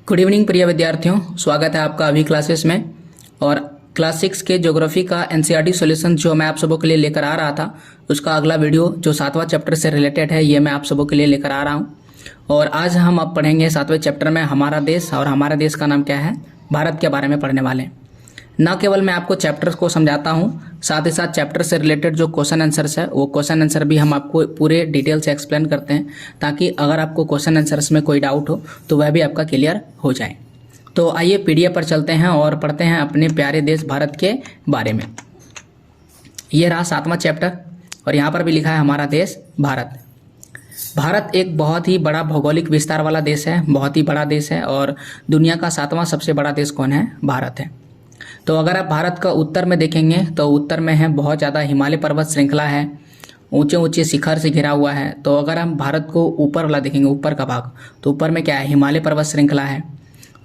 Good evening प्रिय विद्यार्थियों, स्वागत है आपका अभी क्लासेस में। और क्लास 6 के ज्योग्राफी का एनसीईआरटी सॉल्यूशन जो मैं आप सबों के लिए लेकर आ रहा था, उसका अगला वीडियो जो 7वां चैप्टर से रिलेटेड है, ये मैं आप सबों के लिए लेकर आ रहा हूँ। और आज हम अब पढ़ेंगे 7वें चैप्टर में हमारा देश, और हमारा देश का नाम क्या है, भारत के बारे में पढ़ने वाले हैं। न केवल मैं आपको चैप्टर्स को समझाता हूँ, साथ ही साथ चैप्टर से रिलेटेड जो क्वेश्चन आंसर्स है वो क्वेश्चन आंसर भी हम आपको पूरे डिटेल से एक्सप्लेन करते हैं, ताकि अगर आपको क्वेश्चन आंसर्स में कोई डाउट हो तो वह भी आपका क्लियर हो जाए। तो आइए पीडीएफ पर चलते हैं और पढ़ते हैं अपने प्यारे देश भारत के बारे में। ये रहा 7वां चैप्टर और यहाँ पर भी लिखा है हमारा देश भारत। भारत एक बहुत ही बड़ा भौगोलिक विस्तार वाला देश है, बहुत ही बड़ा देश है, और दुनिया का 7वां सबसे बड़ा देश कौन है, भारत है। तो अगर आप भारत का उत्तर में देखेंगे तो उत्तर में है बहुत ज़्यादा हिमालय पर्वत श्रृंखला है, ऊंचे ऊंचे शिखर से घिरा हुआ है। तो अगर हम भारत को ऊपर वाला देखेंगे, ऊपर का भाग, तो ऊपर में क्या है, हिमालय पर्वत श्रृंखला है।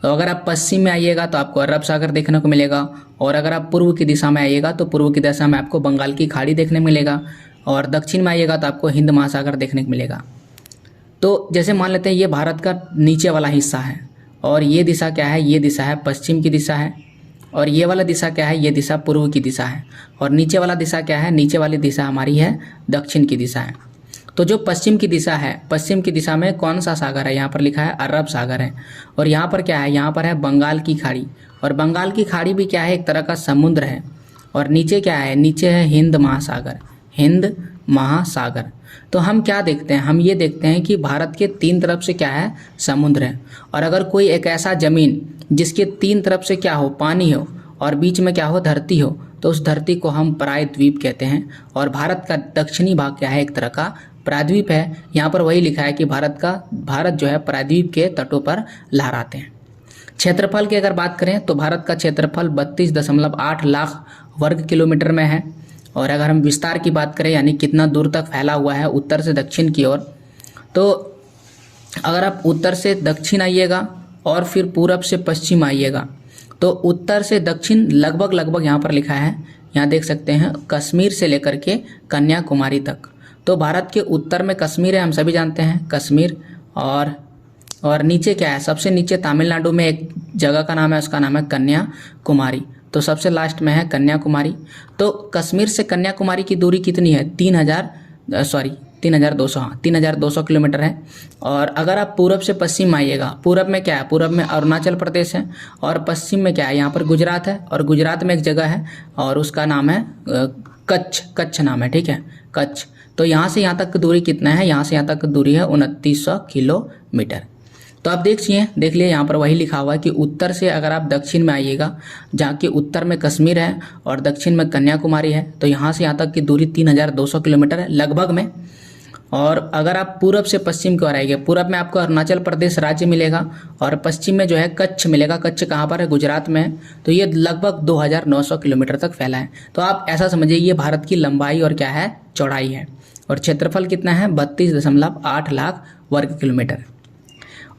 तो अगर आप पश्चिम में आइएगा तो आपको अरब सागर देखने को मिलेगा, और अगर आप पूर्व की दिशा में आइएगा तो पूर्व की दिशा में आपको बंगाल की खाड़ी देखने को मिलेगा, और दक्षिण में आइएगा तो आपको हिंद महासागर देखने को मिलेगा। तो जैसे मान लेते हैं ये भारत का नीचे वाला हिस्सा है, और ये दिशा क्या है, ये दिशा है पश्चिम की दिशा है, और ये वाला दिशा क्या है, ये दिशा पूर्व की दिशा है, और नीचे वाला दिशा क्या है, नीचे वाली दिशा हमारी है दक्षिण की दिशा है। तो जो पश्चिम की दिशा है, पश्चिम की दिशा में कौन सा सागर है, यहाँ पर लिखा है अरब सागर है, और यहाँ पर क्या है, यहाँ पर है बंगाल की खाड़ी, और बंगाल की खाड़ी भी क्या है, एक तरह का समुद्र है। और नीचे क्या है, नीचे है हिंद महासागर, हिंद महासागर। तो हम क्या देखते हैं, हम ये देखते हैं कि भारत के 3 तरफ से क्या है, समुद्र है। और अगर कोई एक ऐसा जमीन जिसके 3 तरफ से क्या हो, पानी हो, और बीच में क्या हो, धरती हो, तो उस धरती को हम प्रायद्वीप कहते हैं। और भारत का दक्षिणी भाग क्या है, एक तरह का प्रायद्वीप है। यहाँ पर वही लिखा है कि भारत जो है प्रायद्वीप के तटों पर लहराते हैं। क्षेत्रफल की अगर बात करें तो भारत का क्षेत्रफल 32.8 लाख वर्ग किलोमीटर में है। और अगर हम विस्तार की बात करें, यानी कितना दूर तक फैला हुआ है उत्तर से दक्षिण की ओर, तो अगर आप उत्तर से दक्षिण आइएगा और फिर पूरब से पश्चिम आइएगा, तो उत्तर से दक्षिण लगभग यहाँ पर लिखा है, यहाँ देख सकते हैं, कश्मीर से लेकर के कन्याकुमारी तक। तो भारत के उत्तर में कश्मीर है, हम सभी जानते हैं कश्मीर। और नीचे क्या है, सबसे नीचे तमिलनाडु में एक जगह का नाम है, उसका नाम है कन्याकुमारी। तो सबसे लास्ट में है कन्याकुमारी। तो कश्मीर से कन्याकुमारी की दूरी कितनी है, 3,200 किलोमीटर है। और अगर आप पूरब से पश्चिम आइएगा, पूरब में क्या है, पूरब में अरुणाचल प्रदेश है, और पश्चिम में क्या है, यहाँ पर गुजरात है, और गुजरात में एक जगह है और उसका नाम है कच्छ नाम है, ठीक है, कच्छ। तो यहाँ से यहाँ तक की दूरी कितना है, यहाँ से यहाँ तक की दूरी है 2900 किलोमीटर। तो आप देख लिए यहाँ पर वही लिखा हुआ है कि उत्तर से अगर आप दक्षिण में आइएगा, जहाँ की उत्तर में कश्मीर है और दक्षिण में कन्याकुमारी है, तो यहाँ से यहाँ तक की दूरी 3200 किलोमीटर है लगभग में। और अगर आप पूरब से पश्चिम की ओर आएंगे, पूरब में आपको अरुणाचल प्रदेश राज्य मिलेगा, और पश्चिम में जो है कच्छ मिलेगा। कच्छ कहाँ पर है, गुजरात में है। तो ये लगभग 2900 किलोमीटर तक फैला है। तो आप ऐसा समझिए, ये भारत की लंबाई और क्या है, चौड़ाई है। और क्षेत्रफल कितना है, 32.8 लाख वर्ग किलोमीटर।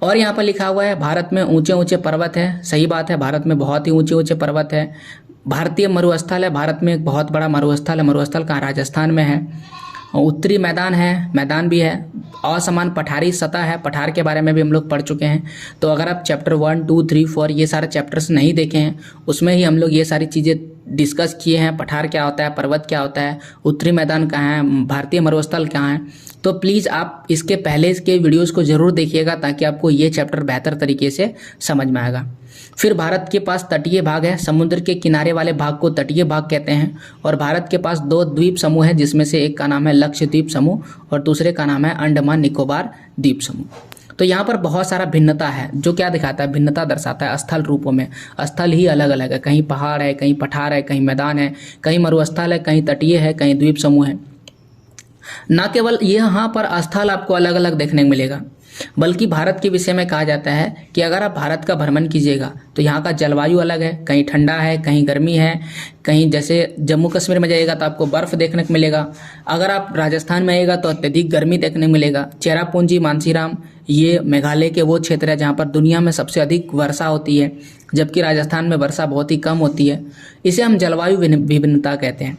और यहाँ पर लिखा हुआ है भारत में ऊंचे ऊंचे पर्वत है। सही बात है, भारत में बहुत ही ऊंचे ऊंचे पर्वत है। भारतीय मरुस्थल है, भारत में एक बहुत बड़ा मरुस्थल है। मरुस्थल कहाँ, राजस्थान में है। उत्तरी मैदान है, मैदान भी है। असमान पठारी सतह है, पठार के बारे में भी हम लोग पढ़ चुके हैं। तो अगर आप चैप्टर 1, 2, 3, 4 ये सारे चैप्टर्स नहीं देखे हैं, उसमें ही हम लोग ये सारी चीज़ें डिस्कस किए हैं। पठार क्या होता है, पर्वत क्या होता है, उत्तरी मैदान कहाँ है, भारतीय मरुस्थल कहाँ है। तो प्लीज़ आप इसके पहले के वीडियोस को ज़रूर देखिएगा, ताकि आपको ये चैप्टर बेहतर तरीके से समझ में आएगा। फिर भारत के पास तटीय भाग है, समुद्र के किनारे वाले भाग को तटीय भाग कहते हैं। और भारत के पास 2 द्वीप समूह है, जिसमें से एक का नाम है लक्षद्वीप समूह और दूसरे का नाम है अंडमान निकोबार द्वीप समूह। तो यहाँ पर बहुत सारा भिन्नता है, जो क्या दिखाता है, भिन्नता दर्शाता है स्थल रूपों में। स्थल ही अलग अलग है, कहीं पहाड़ है, कहीं पठार है, कहीं मैदान है, कहीं मरुस्थल है, कहीं तटीय है, कहीं द्वीप समूह है। न केवल यहाँ पर स्थल आपको अलग अलग देखने को मिलेगा, बल्कि भारत के विषय में कहा जाता है कि अगर आप भारत का भ्रमण कीजिएगा तो यहाँ का जलवायु अलग है, कहीं ठंडा है, कहीं गर्मी है, कहीं जैसे जम्मू कश्मीर में जाइएगा तो आपको बर्फ़ देखने को मिलेगा। अगर आप राजस्थान में आइएगा तो अत्यधिक गर्मी देखने को मिलेगा। चेरापूंजी, मानसीराम, ये मेघालय के वो क्षेत्र है जहाँ पर दुनिया में सबसे अधिक वर्षा होती है, जबकि राजस्थान में वर्षा बहुत ही कम होती है। इसे हम जलवायु विभिन्नता कहते हैं।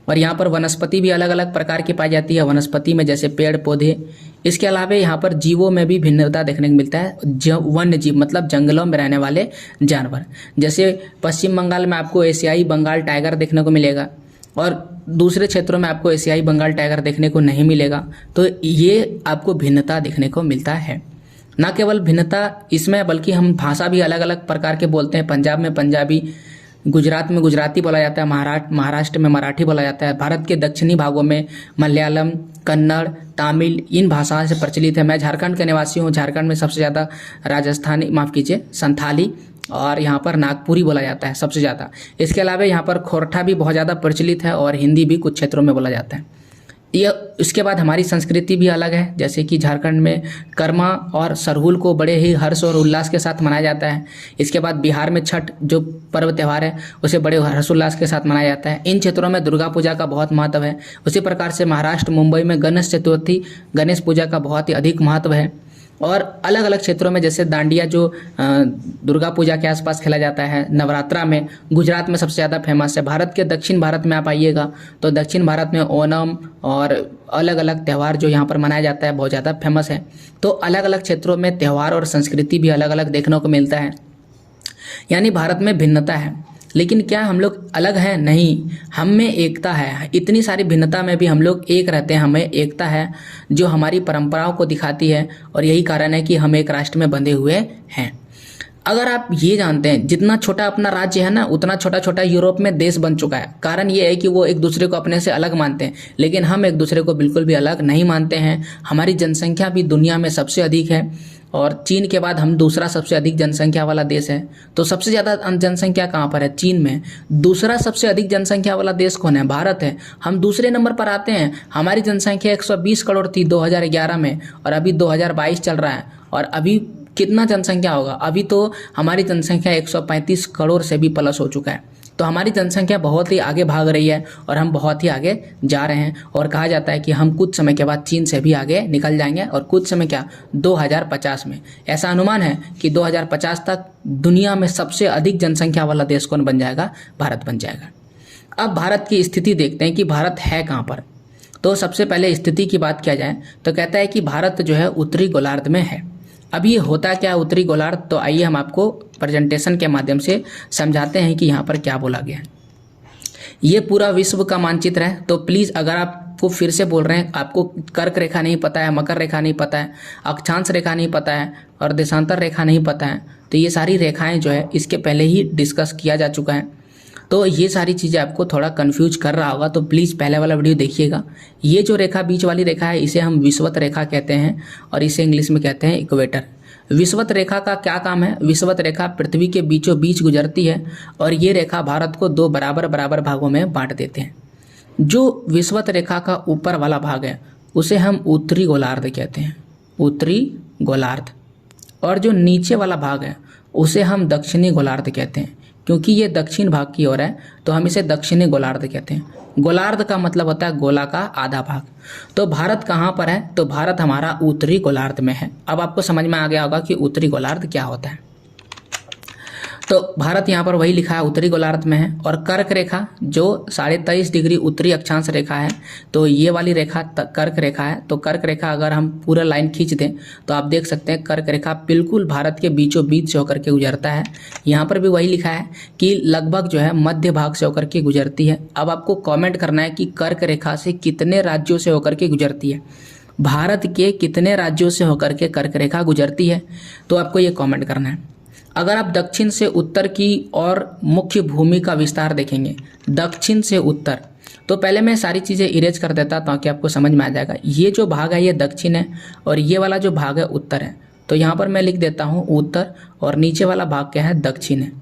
और यहाँ पर वनस्पति भी अलग अलग प्रकार की पाई जाती है। वनस्पति में जैसे पेड़ पौधे, इसके अलावा यहाँ पर जीवों में भी भिन्नता देखने को मिलता है। वन्य जीव मतलब जंगलों में रहने वाले जानवर, जैसे पश्चिम बंगाल में आपको एशियाई बंगाल टाइगर देखने को मिलेगा और दूसरे क्षेत्रों में आपको एशियाई बंगाल टाइगर देखने को नहीं मिलेगा। तो ये आपको भिन्नता देखने को मिलता है। ना केवल भिन्नता इसमें, बल्कि हम भाषा भी अलग अलग प्रकार के बोलते हैं। पंजाब में पंजाबी, गुजरात में गुजराती बोला जाता है, महाराष्ट्र में मराठी बोला जाता है। भारत के दक्षिणी भागों में मलयालम, कन्नड़, तमिल इन भाषाओं से प्रचलित है। मैं झारखंड का निवासी हूँ। झारखंड में सबसे ज़्यादा राजस्थानी, माफ़ कीजिए, संथाली और यहाँ पर नागपुरी बोला जाता है सबसे ज़्यादा। इसके अलावा यहाँ पर खोरठा भी बहुत ज़्यादा प्रचलित है और हिंदी भी कुछ क्षेत्रों में बोला जाता है। इसके बाद हमारी संस्कृति भी अलग है, जैसे कि झारखंड में कर्मा और सरहुल को बड़े ही हर्ष और उल्लास के साथ मनाया जाता है। इसके बाद बिहार में छठ जो पर्व त्यौहार है उसे बड़े हर्षोल्लास के साथ मनाया जाता है। इन क्षेत्रों में दुर्गा पूजा का बहुत महत्व है। उसी प्रकार से महाराष्ट्र, मुंबई में गणेश चतुर्थी, गणेश पूजा का बहुत ही अधिक महत्व है। और अलग अलग क्षेत्रों में जैसे दांडिया जो दुर्गा पूजा के आसपास खेला जाता है, नवरात्रा में गुजरात में सबसे ज़्यादा फेमस है। भारत के दक्षिण भारत में आप आइएगा तो दक्षिण भारत में ओणम और अलग अलग त्यौहार जो यहाँ पर मनाया जाता है बहुत ज़्यादा फेमस है। तो अलग अलग क्षेत्रों में त्यौहार और संस्कृति भी अलग अलग देखने को मिलता है। यानी भारत में भिन्नता है, लेकिन क्या हम लोग अलग हैं? नहीं, हम में एकता है। इतनी सारी भिन्नता में भी हम लोग एक रहते हैं। हमें एकता है जो हमारी परंपराओं को दिखाती है और यही कारण है कि हम एक राष्ट्र में बंधे हुए हैं। अगर आप ये जानते हैं, जितना छोटा अपना राज्य है ना, उतना छोटा छोटा यूरोप में देश बन चुका है। कारण ये है कि वो एक दूसरे को अपने से अलग मानते हैं, लेकिन हम एक दूसरे को बिल्कुल भी अलग नहीं मानते हैं। हमारी जनसंख्या भी दुनिया में सबसे अधिक है और चीन के बाद हम दूसरा सबसे अधिक जनसंख्या वाला देश है। तो सबसे ज़्यादा जनसंख्या कहाँ पर है? चीन में। दूसरा सबसे अधिक जनसंख्या वाला देश कौन है? भारत है। हम दूसरे नंबर पर आते हैं। हमारी जनसंख्या 120 करोड़ थी 2011 में और अभी 2022 चल रहा है। और अभी कितना जनसंख्या होगा? अभी तो हमारी जनसंख्या 135 करोड़ से भी प्लस हो चुका है। तो हमारी जनसंख्या बहुत ही आगे भाग रही है और हम बहुत ही आगे जा रहे हैं। और कहा जाता है कि हम कुछ समय के बाद चीन से भी आगे निकल जाएंगे। और कुछ समय क्या, 2050 में ऐसा अनुमान है कि 2050 तक दुनिया में सबसे अधिक जनसंख्या वाला देश कौन बन जाएगा? भारत बन जाएगा। अब भारत की स्थिति देखते हैं कि भारत है कहाँ पर। तो सबसे पहले स्थिति की बात किया जाए तो कहता है कि भारत जो है उत्तरी गोलार्ध में है। अब ये होता क्या है उत्तरी गोलार्ध? तो आइए हम आपको प्रेजेंटेशन के माध्यम से समझाते हैं कि यहाँ पर क्या बोला गया है। ये पूरा विश्व का मानचित्र है। तो प्लीज़, अगर आपको फिर से बोल रहे हैं, आपको कर्क रेखा नहीं पता है, मकर रेखा नहीं पता है, अक्षांश रेखा नहीं पता है और देशांतर रेखा नहीं पता है, तो ये सारी रेखाएं जो है इसके पहले ही डिस्कस किया जा चुका है। तो ये सारी चीज़ें आपको थोड़ा कंफ्यूज कर रहा होगा, तो प्लीज़ पहले वाला वीडियो देखिएगा। ये जो रेखा बीच वाली रेखा है इसे हम विषुवत रेखा कहते हैं और इसे इंग्लिश में कहते हैं इक्वेटर। विषुवत रेखा का क्या काम है? विषुवत रेखा पृथ्वी के बीचों बीच गुजरती है और ये रेखा भारत को 2 बराबर बराबर भागों में बांट देते हैं। जो विषुवत रेखा का ऊपर वाला भाग है उसे हम उत्तरी गोलार्ध कहते हैं, उत्तरी गोलार्ध। और जो नीचे वाला भाग है उसे हम दक्षिणी गोलार्ध कहते हैं। क्योंकि ये दक्षिण भाग की ओर है तो हम इसे दक्षिणी गोलार्ध कहते हैं। गोलार्ध का मतलब होता है गोला का आधा भाग। तो भारत कहाँ पर है? तो भारत हमारा उत्तरी गोलार्ध में है। अब आपको समझ में आ गया होगा कि उत्तरी गोलार्ध क्या होता है। तो भारत यहाँ पर वही लिखा है उत्तरी गोलार्ध में है। और कर्क रेखा जो 23.5 डिग्री उत्तरी अक्षांश रेखा है, तो ये वाली रेखा कर्क रेखा है। तो कर्क रेखा अगर हम पूरा लाइन खींच दें तो आप देख सकते हैं कर्क रेखा बिल्कुल भारत के बीचों बीच से होकर के गुजरता है। यहाँ पर भी वही लिखा है कि लगभग जो है मध्य भाग से होकर के गुजरती है। अब आपको कॉमेंट करना है कि कर्क रेखा से कितने राज्यों से होकर के गुजरती है, भारत के कितने राज्यों से होकर के कर्क रेखा गुजरती है, तो आपको ये कॉमेंट करना है। अगर आप दक्षिण से उत्तर की और मुख्य भूमि का विस्तार देखेंगे, दक्षिण से उत्तर, तो पहले मैं सारी चीज़ें इरेज कर देता ताकि आपको समझ में आ जाएगा। ये जो भाग है ये दक्षिण है और ये वाला जो भाग है उत्तर है। तो यहाँ पर मैं लिख देता हूँ उत्तर और नीचे वाला भाग क्या है? दक्षिण है।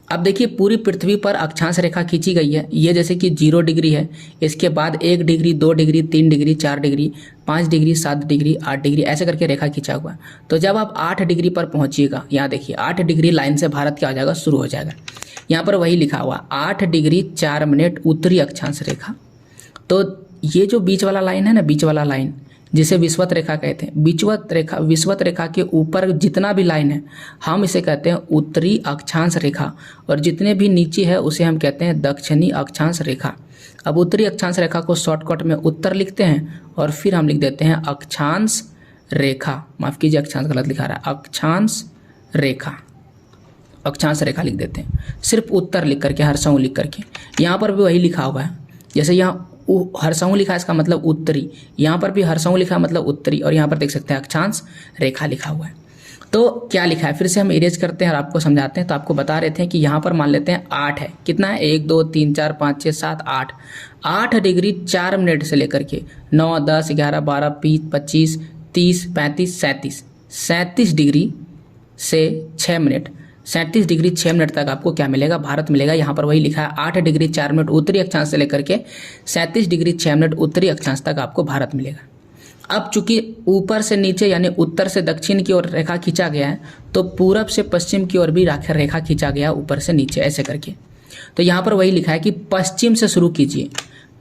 अब देखिए पूरी पृथ्वी पर अक्षांश रेखा खींची गई है। ये जैसे कि 0 डिग्री है, इसके बाद 1 degree, 2 degree, 3 degree, 4 degree, 5 degree, 7 degree, 8 degree, ऐसे करके रेखा खींचा हुआ है। तो जब आप 8 डिग्री पर पहुंचिएगा, यहाँ देखिए 8 डिग्री लाइन से भारत क्या हो जाएगा? शुरू हो जाएगा। यहाँ पर वही लिखा हुआ 8 डिग्री 4 मिनट उत्तरी अक्षांश रेखा। तो ये जो बीच वाला लाइन है ना, बीच वाला लाइन, जिसे विषुवत रेखा कहते हैं। विषुवत रेखा के ऊपर जितना भी लाइन है हम इसे कहते हैं उत्तरी अक्षांश रेखा, और जितने भी नीचे है उसे हम कहते हैं दक्षिणी अक्षांश रेखा। अब उत्तरी अक्षांश रेखा को शॉर्टकट में उत्तर लिखते हैं और फिर हम लिख देते हैं अक्षांश रेखा। माफ कीजिए, अक्षांश गलत लिखा रहा है, अक्षांश रेखा लिख देते हैं, सिर्फ उत्तर लिख करके, हरसऊ लिख करके। यहाँ पर भी वही लिखा हुआ है, जैसे यहाँ हरसऊ लिखा है इसका मतलब उत्तरी, यहाँ पर भी हरसऊ लिखा है मतलब उत्तरी, और यहाँ पर देख सकते हैं अक्षांश रेखा लिखा हुआ है। तो क्या लिखा है फिर से हम इरेज करते हैं और आपको समझाते हैं। तो आपको बता रहे थे कि यहाँ पर मान लेते हैं 8 है, कितना है 1 2 3 4 5 6 7 8, 8 डिग्री 4 मिनट से लेकर के 9 10 11 12 25 30 35 37 डिग्री से 6 मिनट, 37 डिग्री 6 मिनट तक आपको क्या मिलेगा, भारत मिलेगा। यहाँ पर वही लिखा है 8 डिग्री 4 मिनट उत्तरी अक्षांश से लेकर के 37 डिग्री 6 मिनट उत्तरी अक्षांश तक आपको भारत मिलेगा। अब चूंकि ऊपर से नीचे यानी उत्तर से दक्षिण की ओर रेखा खींचा गया है, तो पूरब से पश्चिम की ओर भी रेखा खींचा गया ऊपर से नीचे ऐसे करके। तो यहाँ पर वही लिखा है कि पश्चिम से शुरू कीजिए,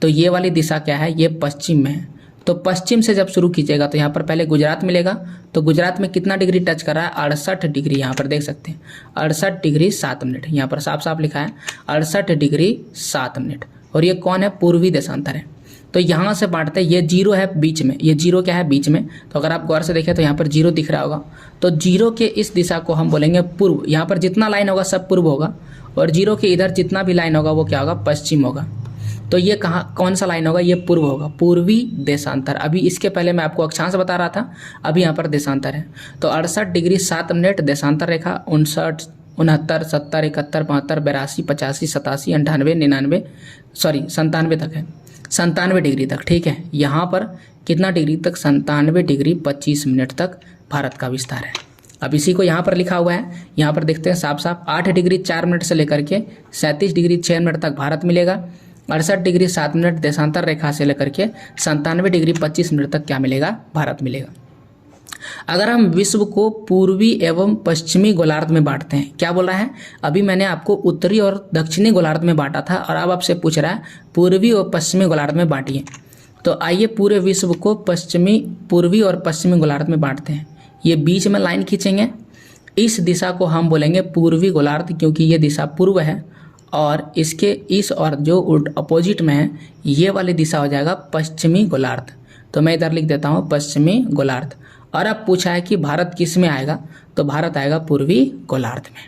तो ये वाली दिशा क्या है, ये पश्चिम में है। तो पश्चिम से जब शुरू कीजिएगा तो यहाँ पर पहले गुजरात मिलेगा। तो गुजरात में कितना डिग्री टच कर रहा है, 68 डिग्री, यहाँ पर देख सकते हैं 68 डिग्री 7 मिनट, यहाँ पर साफ साफ लिखा है 68 डिग्री 7 मिनट। और ये कौन है, पूर्वी देशांतर है। तो यहाँ से बांटते हैं, ये जीरो है बीच में, ये जीरो क्या है बीच में। तो अगर आप गौर से देखें तो यहाँ पर जीरो दिख रहा होगा, तो जीरो के इस दिशा को हम बोलेंगे पूर्व। यहाँ पर जितना लाइन होगा सब पूर्व होगा, और जीरो के इधर जितना भी लाइन होगा वो क्या होगा, पश्चिम होगा। तो ये कौन सा लाइन होगा, ये पूर्व होगा, पूर्वी देशांतर। अभी इसके पहले मैं आपको अक्षांश बता रहा था, अभी यहाँ पर देशांतर है। तो 68 डिग्री 7 मिनट देशांतर रेखा, 59 69 70 71 72 82 85 87 98 99 97 तक है, 97 डिग्री तक, ठीक है। यहाँ पर कितना डिग्री तक, 97 डिग्री 25 मिनट तक भारत का विस्तार है। अब इसी को यहाँ पर लिखा हुआ है, यहाँ पर देखते हैं साफ साफ 8 डिग्री 4 मिनट से लेकर के 37 डिग्री 6 मिनट तक भारत मिलेगा। 68 डिग्री 7 मिनट देशांतर रेखा से लेकर के 97 डिग्री 25 मिनट तक क्या मिलेगा, भारत मिलेगा। अगर हम विश्व को पूर्वी एवं पश्चिमी गोलार्ध में बांटते हैं, क्या बोल रहा है, अभी मैंने आपको उत्तरी और दक्षिणी गोलार्ध में बांटा था, और अब आपसे पूछ रहा है पूर्वी और पश्चिमी गोलार्ध में बांटिए। तो आइए पूरे विश्व को पूर्वी और पश्चिमी गोलार्ध में बांटते हैं। ये बीच में लाइन खींचेंगे, इस दिशा को हम बोलेंगे पूर्वी गोलार्ध, क्योंकि ये दिशा पूर्व है, और इसके इस और जो अपोजिट में है ये वाली दिशा हो जाएगा पश्चिमी गोलार्ध। तो मैं इधर लिख देता हूँ पश्चिमी गोलार्ध। और अब पूछा है कि भारत किस में आएगा, तो भारत आएगा पूर्वी गोलार्ध में।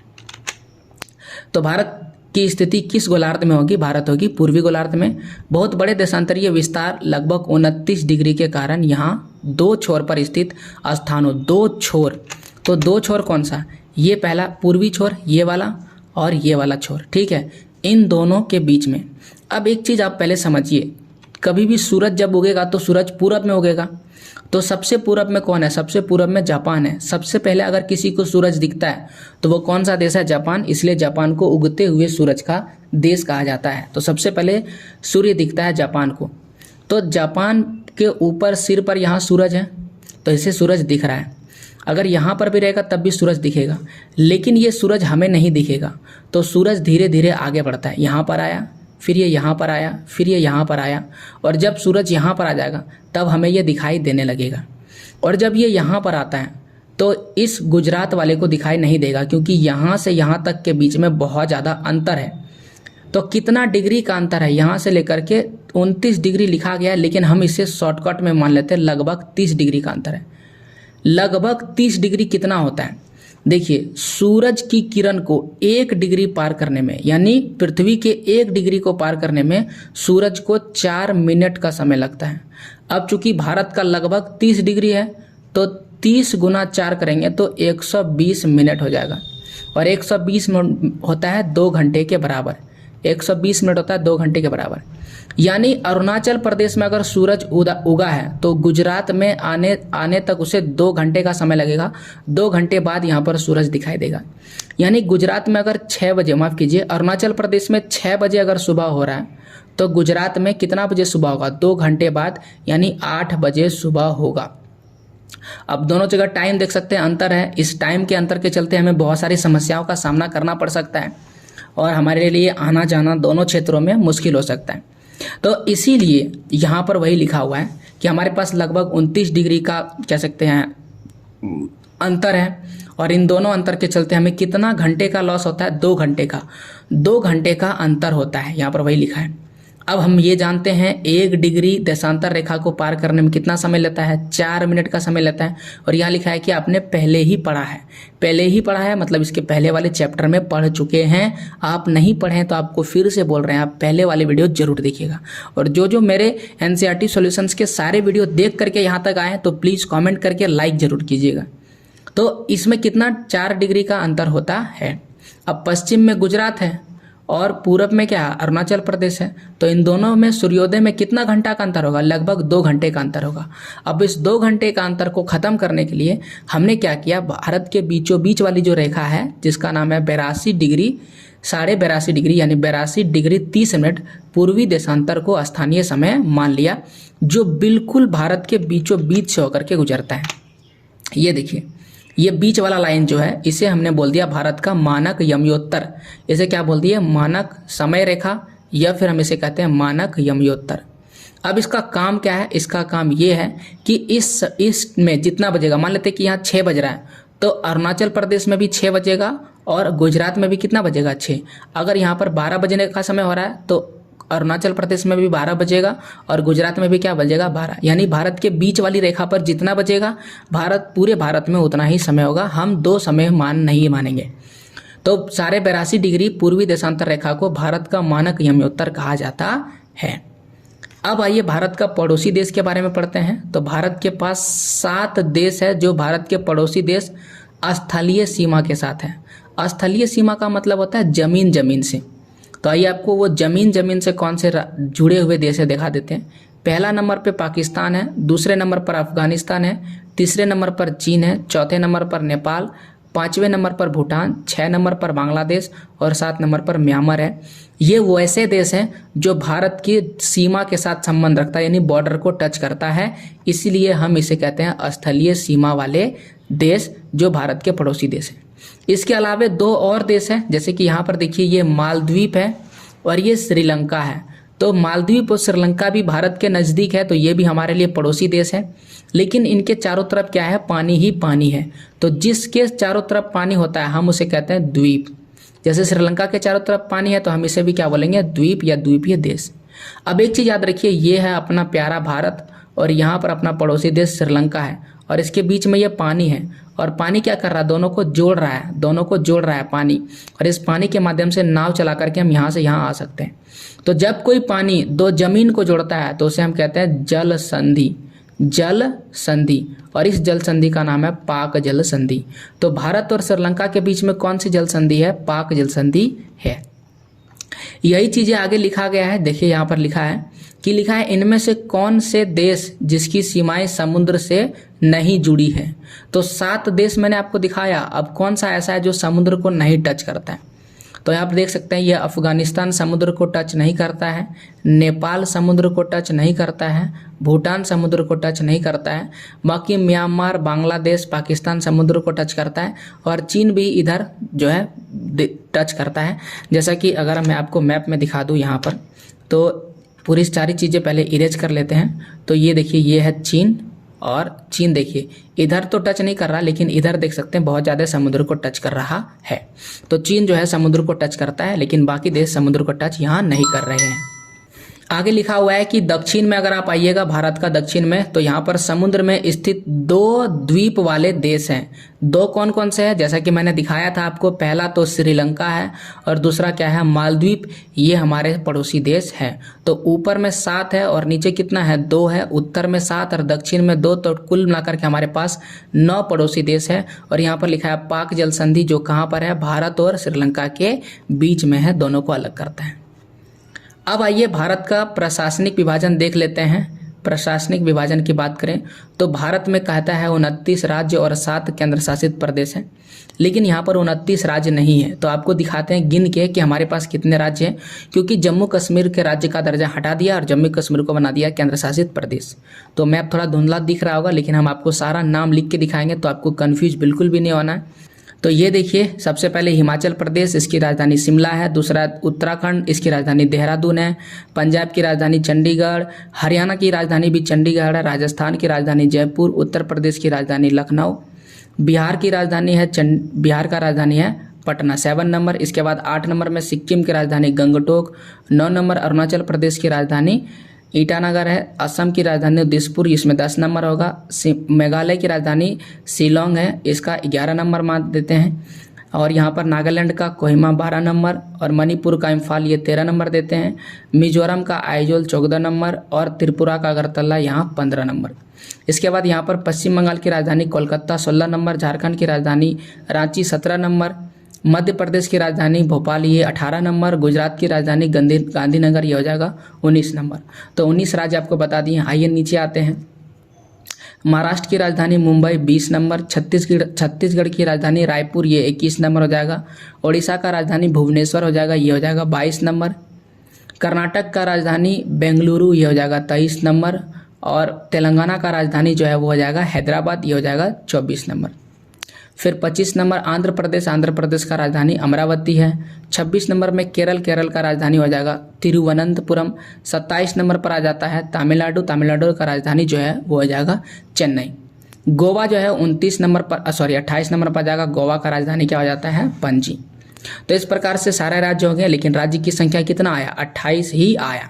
तो भारत की स्थिति किस गोलार्ध में होगी, भारत होगी पूर्वी गोलार्ध में। बहुत बड़े देशांतरीय विस्तार लगभग 29 डिग्री के कारण यहाँ 2 छोर पर स्थित स्थानों, 2 छोर। तो 2 छोर कौन सा, ये पहला पूर्वी छोर ये वाला, और ये वाला छोर, ठीक है, इन दोनों के बीच में। अब एक चीज़ आप पहले समझिए, कभी भी सूरज जब उगेगा तो सूरज पूरब में उगेगा। तो सबसे पूरब में कौन है, सबसे पूरब में जापान है। सबसे पहले अगर किसी को सूरज दिखता है तो वो कौन सा देश है, जापान। इसलिए जापान को उगते हुए सूरज का देश कहा जाता है। तो सबसे पहले सूर्य दिखता है जापान को। तो जापान के ऊपर सिर पर यहाँ सूरज है, तो इसे सूरज दिख रहा है। अगर यहाँ पर भी रहेगा तब भी सूरज दिखेगा, लेकिन ये सूरज हमें नहीं दिखेगा। तो सूरज धीरे धीरे आगे बढ़ता है, यहाँ पर आया, फिर ये यहाँ पर आया, फिर ये यहाँ पर आया, और जब सूरज यहाँ पर आ जाएगा तब हमें ये दिखाई देने लगेगा। और जब ये यहाँ पर आता है तो इस गुजरात वाले को दिखाई नहीं देगा, क्योंकि यहाँ से यहाँ तक के बीच में बहुत ज़्यादा अंतर है। तो कितना डिग्री का अंतर है, यहाँ से लेकर के 29 डिग्री लिखा गया है, लेकिन हम इसे शॉर्टकट में मान लेते हैं लगभग 30 डिग्री का अंतर है। लगभग 30 डिग्री कितना होता है, देखिए सूरज की किरण को 1 डिग्री पार करने में, यानी पृथ्वी के 1 डिग्री को पार करने में सूरज को 4 मिनट का समय लगता है। अब चूंकि भारत का लगभग 30 डिग्री है, तो 30 गुना 4 करेंगे तो 120 मिनट हो जाएगा, और 120 मिनट होता है 2 घंटे के बराबर। 120 मिनट होता है 2 घंटे के बराबर। यानी अरुणाचल प्रदेश में अगर सूरज उगा है तो गुजरात में आने तक उसे 2 घंटे का समय लगेगा। 2 घंटे बाद यहाँ पर सूरज दिखाई देगा। यानी गुजरात में अगर 6 बजे, माफ़ कीजिए, अरुणाचल प्रदेश में 6 बजे अगर सुबह हो रहा है तो गुजरात में कितना बजे सुबह होगा, 2 घंटे बाद, यानी 8 बजे सुबह होगा। अब दोनों जगह टाइम देख सकते हैं, अंतर है। इस टाइम के अंतर के चलते हमें बहुत सारी समस्याओं का सामना करना पड़ सकता है, और हमारे लिए आना जाना दोनों क्षेत्रों में मुश्किल हो सकता है। तो इसीलिए यहाँ पर वही लिखा हुआ है कि हमारे पास लगभग 29 डिग्री का कह सकते हैं अंतर है, और इन दोनों अंतर के चलते हमें कितना घंटे का लॉस होता है, 2 घंटे का। 2 घंटे का अंतर होता है, यहाँ पर वही लिखा है। अब हम ये जानते हैं 1 डिग्री देशांतर रेखा को पार करने में कितना समय लेता है, 4 मिनट का समय लेता है। और यहाँ लिखा है कि आपने पहले ही पढ़ा है, पहले ही पढ़ा है मतलब इसके पहले वाले चैप्टर में पढ़ चुके हैं। आप नहीं पढ़े हैं तो आपको फिर से बोल रहे हैं, आप पहले वाले वीडियो जरूर देखिएगा। और जो मेरे एनसीईआरटी सॉल्यूशंस के सारे वीडियो देख करके यहाँ तक आए हैं तो प्लीज़ कॉमेंट करके लाइक जरूर कीजिएगा। तो इसमें कितना 4 डिग्री का अंतर होता है। अब पश्चिम में गुजरात है और पूरब में क्या अरुणाचल प्रदेश है, तो इन दोनों में सूर्योदय में कितना घंटा का अंतर होगा, लगभग 2 घंटे का अंतर होगा। अब इस 2 घंटे का अंतर को ख़त्म करने के लिए हमने क्या किया, भारत के बीचों बीच वाली जो रेखा है जिसका नाम है 82 डिग्री 82.5 डिग्री यानी 82 डिग्री 30 मिनट पूर्वी देशांतर को स्थानीय समय मान लिया, जो बिल्कुल भारत के बीचों बीच से होकर के गुजरता है। ये देखिए, ये बीच वाला लाइन जो है इसे हमने बोल दिया भारत का मानक यमयोत्तर। इसे क्या बोल दिया, मानक समय रेखा, या फिर हम इसे कहते हैं मानक यमयोत्तर। अब इसका काम क्या है, इसका काम ये है कि इस में जितना बजेगा, मान लेते हैं कि यहाँ 6 बज रहा है तो अरुणाचल प्रदेश में भी 6 बजेगा और गुजरात में भी कितना बजेगा, 6। अगर यहाँ पर 12 बजने का समय हो रहा है तो अरुणाचल प्रदेश में भी 12 बजेगा और गुजरात में भी क्या बजेगा, 12। यानी भारत के बीच वाली रेखा पर जितना बजेगा पूरे भारत में उतना ही समय होगा। हम 2 समय नहीं मानेंगे। तो 82.5 डिग्री पूर्वी देशांतर रेखा को भारत का मानक यमयोत्तर कहा जाता है। अब आइए भारत का पड़ोसी देश के बारे में पढ़ते हैं। तो भारत के पास 7 देश है जो भारत के पड़ोसी देश स्थलीय सीमा के साथ है। स्थलीय सीमा का मतलब होता है जमीन से। तो आइए आपको वो जमीन से कौन से जुड़े हुए देश है दिखा देते हैं। पहला नंबर पे पाकिस्तान है, दूसरे नंबर पर अफगानिस्तान है, तीसरे नंबर पर चीन है, चौथे नंबर पर नेपाल, 5वें नंबर पर भूटान, 6 नंबर पर बांग्लादेश और 7 नंबर पर म्यांमार है। ये वो ऐसे देश हैं जो भारत की सीमा के साथ संबंध रखता है, यानी बॉर्डर को टच करता है, इसीलिए हम इसे कहते हैं स्थलीय सीमा वाले देश जो भारत के पड़ोसी देश हैं। इसके अलावा 2 और देश हैं, जैसे कि यहाँ पर देखिए ये मालदीव है और ये श्रीलंका है। तो मालदीव और श्रीलंका भी भारत के नज़दीक है, तो ये भी हमारे लिए पड़ोसी देश है। लेकिन इनके चारों तरफ क्या है, पानी ही पानी है। तो जिसके चारों तरफ पानी होता है हम उसे कहते हैं द्वीप। जैसे श्रीलंका के चारों तरफ पानी है तो हम इसे भी क्या बोलेंगे, द्वीप या द्वीपीय देश। अब एक चीज़ याद रखिए, ये है अपना प्यारा भारत और यहाँ पर अपना पड़ोसी देश श्रीलंका है और इसके बीच में ये पानी है। और पानी क्या कर रहा है, दोनों को जोड़ रहा है पानी। और इस पानी के माध्यम से नाव चला करके हम यहाँ से यहाँ आ सकते हैं। तो जब कोई पानी 2 जमीन को जोड़ता है तो उसे हम कहते हैं जल संधि। और इस जल संधि का नाम है पाक जल संधि। तो भारत और श्रीलंका के बीच में कौन सी जल संधि है, पाक जल संधि है। यही चीज़ें आगे लिखा गया है, देखिए यहाँ पर लिखा है इनमें से कौन से देश जिसकी सीमाएं समुद्र से नहीं जुड़ी है। तो 7 देश मैंने आपको दिखाया, अब कौन सा ऐसा है जो समुद्र को नहीं टच करता है। तो यहाँ पर देख सकते हैं ये अफगानिस्तान समुद्र को टच नहीं करता है, नेपाल समुद्र को टच नहीं करता है, भूटान समुद्र को टच नहीं करता है, बाकी म्यांमार, बांग्लादेश, पाकिस्तान समुद्र को टच करता है और चीन भी इधर जो है टच करता है। जैसा कि अगर मैं आपको मैप में दिखा दूँ यहाँ पर, तो पूरी सारी चीज़ें पहले इरेज कर लेते हैं। तो ये देखिए ये है चीन, और चीन देखिए इधर तो टच नहीं कर रहा, लेकिन इधर देख सकते हैं बहुत ज़्यादा समुद्र को टच कर रहा है। तो चीन जो है समुद्र को टच करता है, लेकिन बाकी देश समुद्र को टच यहाँ नहीं कर रहे हैं। आगे लिखा हुआ है कि दक्षिण में अगर आप आइएगा, भारत का दक्षिण में, तो यहाँ पर समुद्र में स्थित 2 द्वीप वाले देश हैं। 2 कौन कौन से हैं, जैसा कि मैंने दिखाया था आपको, पहला तो श्रीलंका है और दूसरा क्या है, मालदीव। ये हमारे पड़ोसी देश हैं। तो ऊपर में 7 है और नीचे कितना है, 2 है। उत्तर में 7 और दक्षिण में 2, तो कुल मिलाकर के हमारे पास 9 पड़ोसी देश है। और यहाँ पर लिखा है पाक जल संधि, जो कहाँ पर है, भारत और श्रीलंका के बीच में है, दोनों को अलग करता है। अब आइए भारत का प्रशासनिक विभाजन देख लेते हैं। प्रशासनिक विभाजन की बात करें तो भारत में कहता है 29 राज्य और 7 केंद्र शासित प्रदेश हैं, लेकिन यहाँ पर 29 राज्य नहीं है। तो आपको दिखाते हैं गिन के कि हमारे पास कितने राज्य हैं, क्योंकि जम्मू कश्मीर के राज्य का दर्जा हटा दिया और जम्मू कश्मीर को बना दिया केंद्र शासित प्रदेश। तो मैप थोड़ा धुंधला दिख रहा होगा, लेकिन हम आपको सारा नाम लिख के दिखाएंगे तो आपको कन्फ्यूज बिल्कुल भी नहीं होना है। तो ये देखिए, सबसे पहले हिमाचल प्रदेश, इसकी राजधानी शिमला है। दूसरा उत्तराखंड, इसकी राजधानी देहरादून है। पंजाब की राजधानी चंडीगढ़, हरियाणा की राजधानी भी चंडीगढ़ है। राजस्थान की राजधानी जयपुर, उत्तर प्रदेश की राजधानी लखनऊ, बिहार की राजधानी है बिहार का राजधानी है पटना 7 नंबर। इसके बाद 8 नंबर में सिक्किम की राजधानी गंगटोक। 9 नंबर अरुणाचल प्रदेश की राजधानी ईटानगर है। असम की राजधानी दिसपुर, इसमें 10 नंबर होगा। मेघालय की राजधानी शिलोंग है, इसका 11 नंबर मान देते हैं। और यहाँ पर नागालैंड का कोहिमा 12 नंबर और मणिपुर का इम्फाल ये 13 नंबर देते हैं। मिजोरम का आइजोल 14 नंबर और त्रिपुरा का अगरतला यहाँ 15 नंबर। इसके बाद यहाँ पर पश्चिम बंगाल की राजधानी कोलकाता 16 नंबर, झारखंड की राजधानी रांची 17 नंबर, मध्य प्रदेश की राजधानी भोपाल ये 18 नंबर, गुजरात की राजधानी गांधीनगर ये हो जाएगा 19 नंबर। तो 19 राज्य आपको बता दिए। आइए नीचे आते हैं। महाराष्ट्र की राजधानी मुंबई 20 नंबर, छत्तीसगढ़ की राजधानी रायपुर ये 21 नंबर हो जाएगा। उड़ीसा का राजधानी भुवनेश्वर हो जाएगा, ये हो जाएगा 22 नंबर। कर्नाटक का राजधानी बेंगलुरु ये हो जाएगा 23 नंबर। और तेलंगाना का राजधानी जो है वो हो जाएगा हैदराबाद, ये हो जाएगा 24 नंबर। फिर 25 नंबर आंध्र प्रदेश का राजधानी अमरावती है। 26 नंबर में केरल का राजधानी हो जाएगा तिरुवनंतपुरम। 27 नंबर पर आ जाता है तमिलनाडु का राजधानी जो है वो हो जाएगा चेन्नई। गोवा जो है 28 नंबर पर जाएगा। गोवा का राजधानी क्या हो जाता है पणजी। तो इस प्रकार से सारे राज्य हो गए, लेकिन राज्य की संख्या कितना आया 28 ही आया।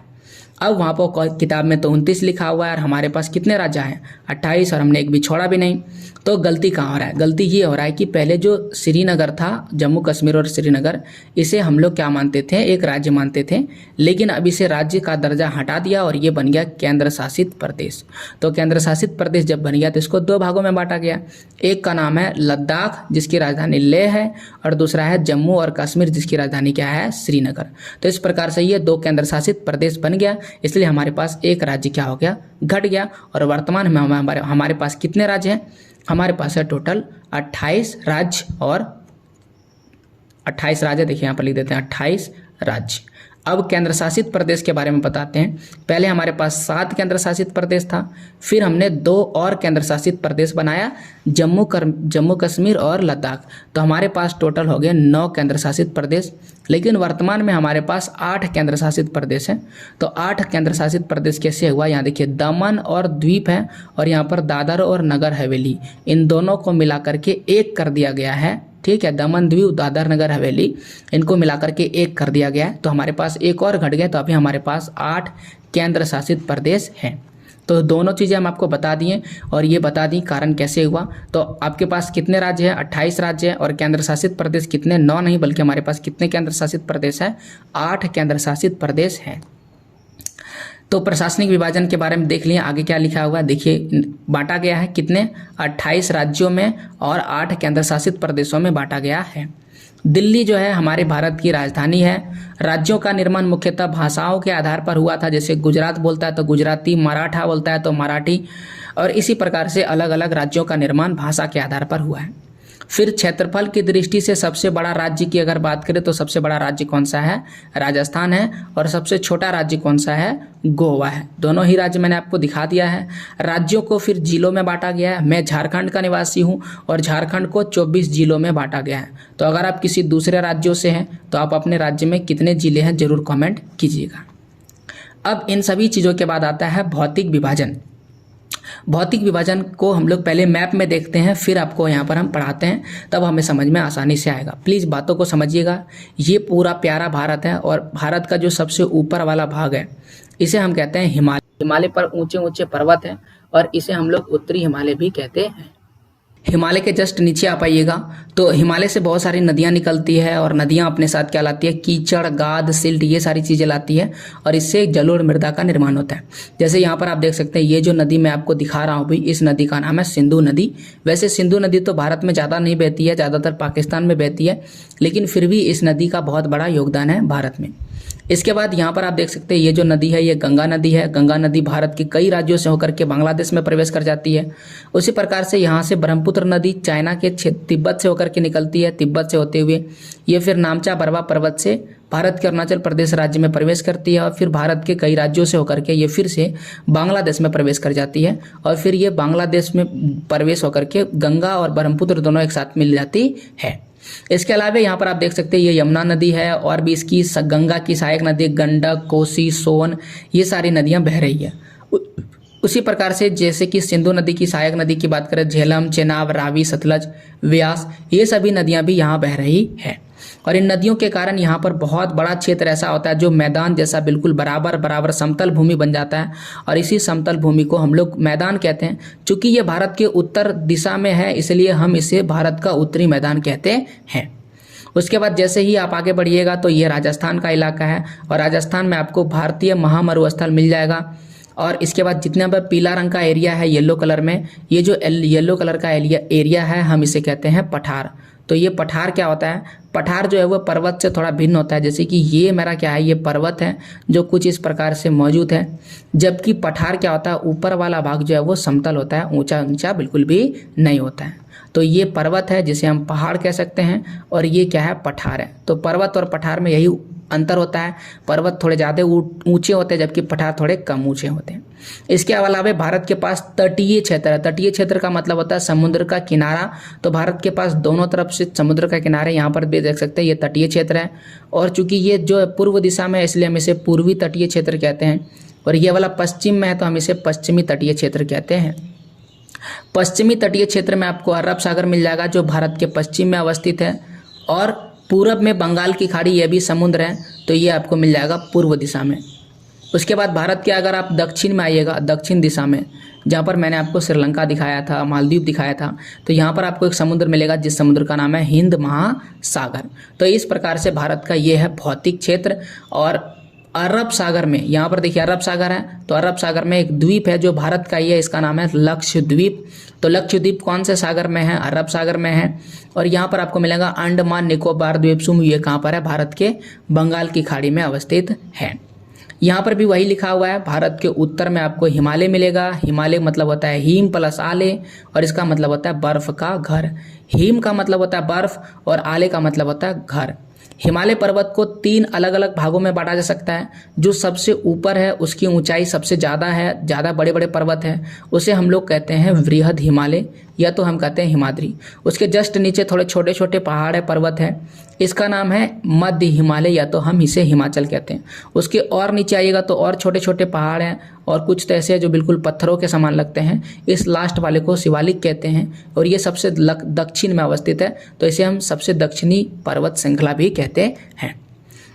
अब वहाँ पर किताब में तो 29 लिखा हुआ है और हमारे पास कितने राज्य हैं 28, और हमने एक भी छोड़ा भी नहीं। तो गलती कहाँ हो रहा है? गलती ये हो रहा है कि पहले जो श्रीनगर था, जम्मू कश्मीर और श्रीनगर, इसे हम लोग क्या मानते थे, एक राज्य मानते थे, लेकिन अब इसे राज्य का दर्जा हटा दिया और ये बन गया केंद्र शासित प्रदेश। तो केंद्र शासित प्रदेश जब बन गया तो इसको 2 भागों में बांटा गया। एक का नाम है लद्दाख जिसकी राजधानी लेह है, और दूसरा है जम्मू और कश्मीर जिसकी राजधानी क्या है श्रीनगर। तो इस प्रकार से ये 2 केंद्र शासित प्रदेश बन गया, इसलिए हमारे पास एक राज्य क्या हो गया, घट गया। और वर्तमान में हमारे पास कितने राज्य हैं? हमारे पास है टोटल 28 राज्य, और 28 राज्य देखिए यहाँ पर लिख देते हैं 28 राज्य। अब केंद्र शासित प्रदेश के बारे में बताते हैं। पहले हमारे पास 7 केंद्र शासित प्रदेश था, फिर हमने 2 और केंद्र शासित प्रदेश बनाया, जम्मू कश्मीर और लद्दाख। तो हमारे पास टोटल हो गए 9 केंद्र शासित प्रदेश। लेकिन वर्तमान में हमारे पास 8 केंद्र शासित प्रदेश हैं। तो 8 केंद्र शासित प्रदेश कैसे हुआ? यहाँ देखिए दमन और द्वीप है, और यहाँ पर दादर और नगर हवेली, इन दोनों को मिला करके एक कर दिया गया है। ठीक है, दमन द्वीप दादर नगर हवेली इनको मिलाकर के एक कर दिया गया है। तो हमारे पास एक और घट गया, तो अभी हमारे पास 8 केंद्र शासित प्रदेश हैं। तो दोनों चीज़ें हम आपको बता दिए, और ये बता दी कारण कैसे हुआ। तो आपके पास कितने राज्य हैं? 28 राज्य हैं। और केंद्र शासित प्रदेश कितने? 9 नहीं, बल्कि हमारे पास कितने केंद्र शासित प्रदेश हैं? 8 केंद्र शासित प्रदेश हैं। तो प्रशासनिक विभाजन के बारे में देख लिए, आगे क्या लिखा हुआ है देखिए। बांटा गया है कितने? 28 राज्यों में और 8 केंद्र शासित प्रदेशों में बांटा गया है। दिल्ली जो है हमारे भारत की राजधानी है। राज्यों का निर्माण मुख्यतः भाषाओं के आधार पर हुआ था, जैसे गुजरात बोलता है तो गुजराती, मराठा बोलता है तो मराठी, और इसी प्रकार से अलग अलग राज्यों का निर्माण भाषा के आधार पर हुआ है। फिर क्षेत्रफल की दृष्टि से सबसे बड़ा राज्य की अगर बात करें तो सबसे बड़ा राज्य कौन सा है? राजस्थान है। और सबसे छोटा राज्य कौन सा है? गोवा है। दोनों ही राज्य मैंने आपको दिखा दिया है। राज्यों को फिर जिलों में बांटा गया है। मैं झारखंड का निवासी हूं और झारखंड को 24 जिलों में बांटा गया है। तो अगर आप किसी दूसरे राज्यों से हैं तो आप अपने राज्य में कितने जिले हैं जरूर कमेंट कीजिएगा। अब इन सभी चीज़ों के बाद आता है भौतिक विभाजन। भौतिक विभाजन को हम लोग पहले मैप में देखते हैं, फिर आपको यहाँ पर हम पढ़ाते हैं, तब हमें समझ में आसानी से आएगा। प्लीज़ बातों को समझिएगा। ये पूरा प्यारा भारत है, और भारत का जो सबसे ऊपर वाला भाग है इसे हम कहते हैं हिमालय। हिमालय पर ऊंचे ऊंचे पर्वत हैं, और इसे हम लोग उत्तरी हिमालय भी कहते हैं। हिमालय के जस्ट नीचे आ पाइएगा तो हिमालय से बहुत सारी नदियाँ निकलती है, और नदियाँ अपने साथ क्या लाती है? कीचड़, गाद, सिल्ट, ये सारी चीज़ें लाती है, और इससे जलोढ़ मृदा का निर्माण होता है। जैसे यहाँ पर आप देख सकते हैं, ये जो नदी मैं आपको दिखा रहा हूँ भाई, इस नदी का नाम है सिंधु नदी। वैसे सिंधु नदी तो भारत में ज़्यादा नहीं बहती है, ज़्यादातर पाकिस्तान में बहती है, लेकिन फिर भी इस नदी का बहुत बड़ा योगदान है भारत में। इसके बाद यहाँ पर आप देख सकते हैं ये जो नदी है ये गंगा नदी है। गंगा नदी भारत के कई राज्यों से होकर के बांग्लादेश में प्रवेश कर जाती है। उसी प्रकार से यहाँ से ब्रह्मपुत्र नदी चाइना के तिब्बत से होकर के निकलती है। तिब्बत से होते हुए ये फिर नामचा बरवा पर्वत से भारत के अरुणाचल प्रदेश राज्य में प्रवेश करती है और फिर भारत के कई राज्यों से होकर के ये फिर से बांग्लादेश में प्रवेश कर जाती है और फिर ये बांग्लादेश में प्रवेश होकर के गंगा और ब्रह्मपुत्र दोनों एक साथ मिल जाती है। इसके अलावा यहाँ पर आप देख सकते हैं ये यमुना नदी है और भी इसकी गंगा की सहायक नदी गंडक, कोसी, सोन, ये सारी नदियाँ बह रही है। उसी प्रकार से जैसे कि सिंधु नदी की सहायक नदी की बात करें, झेलम, चेनाब, रावी, सतलज, व्यास, ये सभी नदियाँ भी यहाँ बह रही है। और इन नदियों के कारण यहाँ पर बहुत बड़ा क्षेत्र ऐसा होता है जो मैदान जैसा बिल्कुल बराबर समतल भूमि बन जाता है और इसी समतल भूमि को हम लोग मैदान कहते हैं। चूंकि ये भारत के उत्तर दिशा में है इसलिए हम इसे भारत का उत्तरी मैदान कहते हैं। उसके बाद जैसे ही आप आगे बढ़िएगा तो ये राजस्थान का इलाका है और राजस्थान में आपको भारतीय महामरुस्थल मिल जाएगा। और इसके बाद जितना भी पीला रंग का एरिया है येलो कलर में, ये जो येलो कलर का एरिया है हम इसे कहते हैं पठार। तो ये पठार क्या होता है? पठार जो है वो पर्वत से थोड़ा भिन्न होता है। जैसे कि ये मेरा क्या है, ये पर्वत है जो कुछ इस प्रकार से मौजूद है, जबकि पठार क्या होता है, ऊपर वाला भाग जो है वो समतल होता है, ऊंचा ऊंचा बिल्कुल भी नहीं होता है। तो ये पर्वत है जिसे हम पहाड़ कह सकते हैं और ये क्या है, पठार है। तो पर्वत और पठार में यही अंतर होता है, पर्वत थोड़े ज़्यादा ऊंचे होते हैं जबकि पठार थोड़े कम ऊंचे होते हैं। इसके अलावा भारत के पास तटीय क्षेत्र है। तटीय क्षेत्र का मतलब होता है समुद्र का किनारा। तो भारत के पास दोनों तरफ से समुद्र का किनारा, यहाँ पर भी देख सकते हैं ये तटीय क्षेत्र है। और चूंकि ये जो पूर्व दिशा में है इसलिए हम इसे पूर्वी तटीय क्षेत्र कहते हैं और ये वाला पश्चिम में है तो हम इसे पश्चिमी तटीय क्षेत्र कहते हैं। पश्चिमी तटीय क्षेत्र में आपको अरब सागर मिल जाएगा जो भारत के पश्चिम में अवस्थित है और पूरब में बंगाल की खाड़ी, यह भी समुद्र है, तो ये आपको मिल जाएगा पूर्व दिशा में। उसके बाद भारत के अगर आप दक्षिण में आइएगा, दक्षिण दिशा में, जहाँ पर मैंने आपको श्रीलंका दिखाया था, मालदीव दिखाया था, तो यहाँ पर आपको एक समुद्र मिलेगा जिस समुद्र का नाम है हिंद महासागर। तो इस प्रकार से भारत का ये है भौतिक क्षेत्र। और अरब सागर में, यहाँ पर देखिए अरब सागर है, तो अरब सागर में एक द्वीप है जो भारत का ही है, इसका नाम है लक्षद्वीप। तो लक्षद्वीप कौन से सागर में है? अरब सागर में है। और यहाँ पर आपको मिलेगा अंडमान निकोबार द्वीप समूह, ये कहाँ पर है? भारत के बंगाल की खाड़ी में अवस्थित है। यहाँ पर भी वही लिखा हुआ है। भारत के उत्तर में आपको हिमालय मिलेगा। हिमालय मतलब होता है हिम प्लस आले और इसका मतलब होता है बर्फ का घर। हिम का मतलब होता है बर्फ और आले का मतलब होता है घर। हिमालय पर्वत को 3 अलग अलग भागों में बांटा जा सकता है। जो सबसे ऊपर है उसकी ऊंचाई सबसे ज़्यादा है, ज़्यादा बड़े बड़े पर्वत हैं, उसे हम लोग कहते हैं वृहद हिमालय या तो हम कहते हैं हिमाद्री। उसके जस्ट नीचे थोड़े छोटे छोटे पहाड़ है, पर्वत है, इसका नाम है मध्य हिमालय या तो हम इसे हिमाचल कहते हैं। उसके और नीचे आइएगा तो और छोटे छोटे पहाड़ हैं और कुछ तो ऐसे जो बिल्कुल पत्थरों के समान लगते हैं, इस लास्ट वाले को शिवालिक कहते हैं और ये सबसे दक्षिण में अवस्थित है, तो इसे हम सबसे दक्षिणी पर्वत श्रृंखला भी कहते हैं।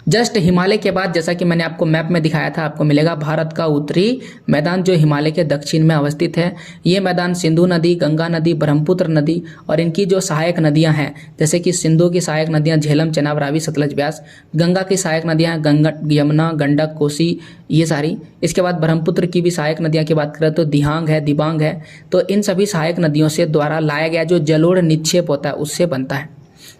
जस्ट हिमालय के बाद जैसा कि मैंने आपको मैप में दिखाया था, आपको मिलेगा भारत का उत्तरी मैदान जो हिमालय के दक्षिण में अवस्थित है। ये मैदान सिंधु नदी, गंगा नदी, ब्रह्मपुत्र नदी और इनकी जो सहायक नदियां हैं, जैसे कि सिंधु की सहायक नदियां झेलम, चेनाब, रावी, सतलज, व्यास, गंगा की सहायक नदियां गंगा, यमुना, गंडक, कोसी, ये सारी। इसके बाद ब्रह्मपुत्र की भी सहायक नदियां की बात करें तो दिहांग है, दिबांग है। तो इन सभी सहायक नदियों से द्वारा लाया गया जो जलोढ़ निक्षेप होता है उससे बनता है।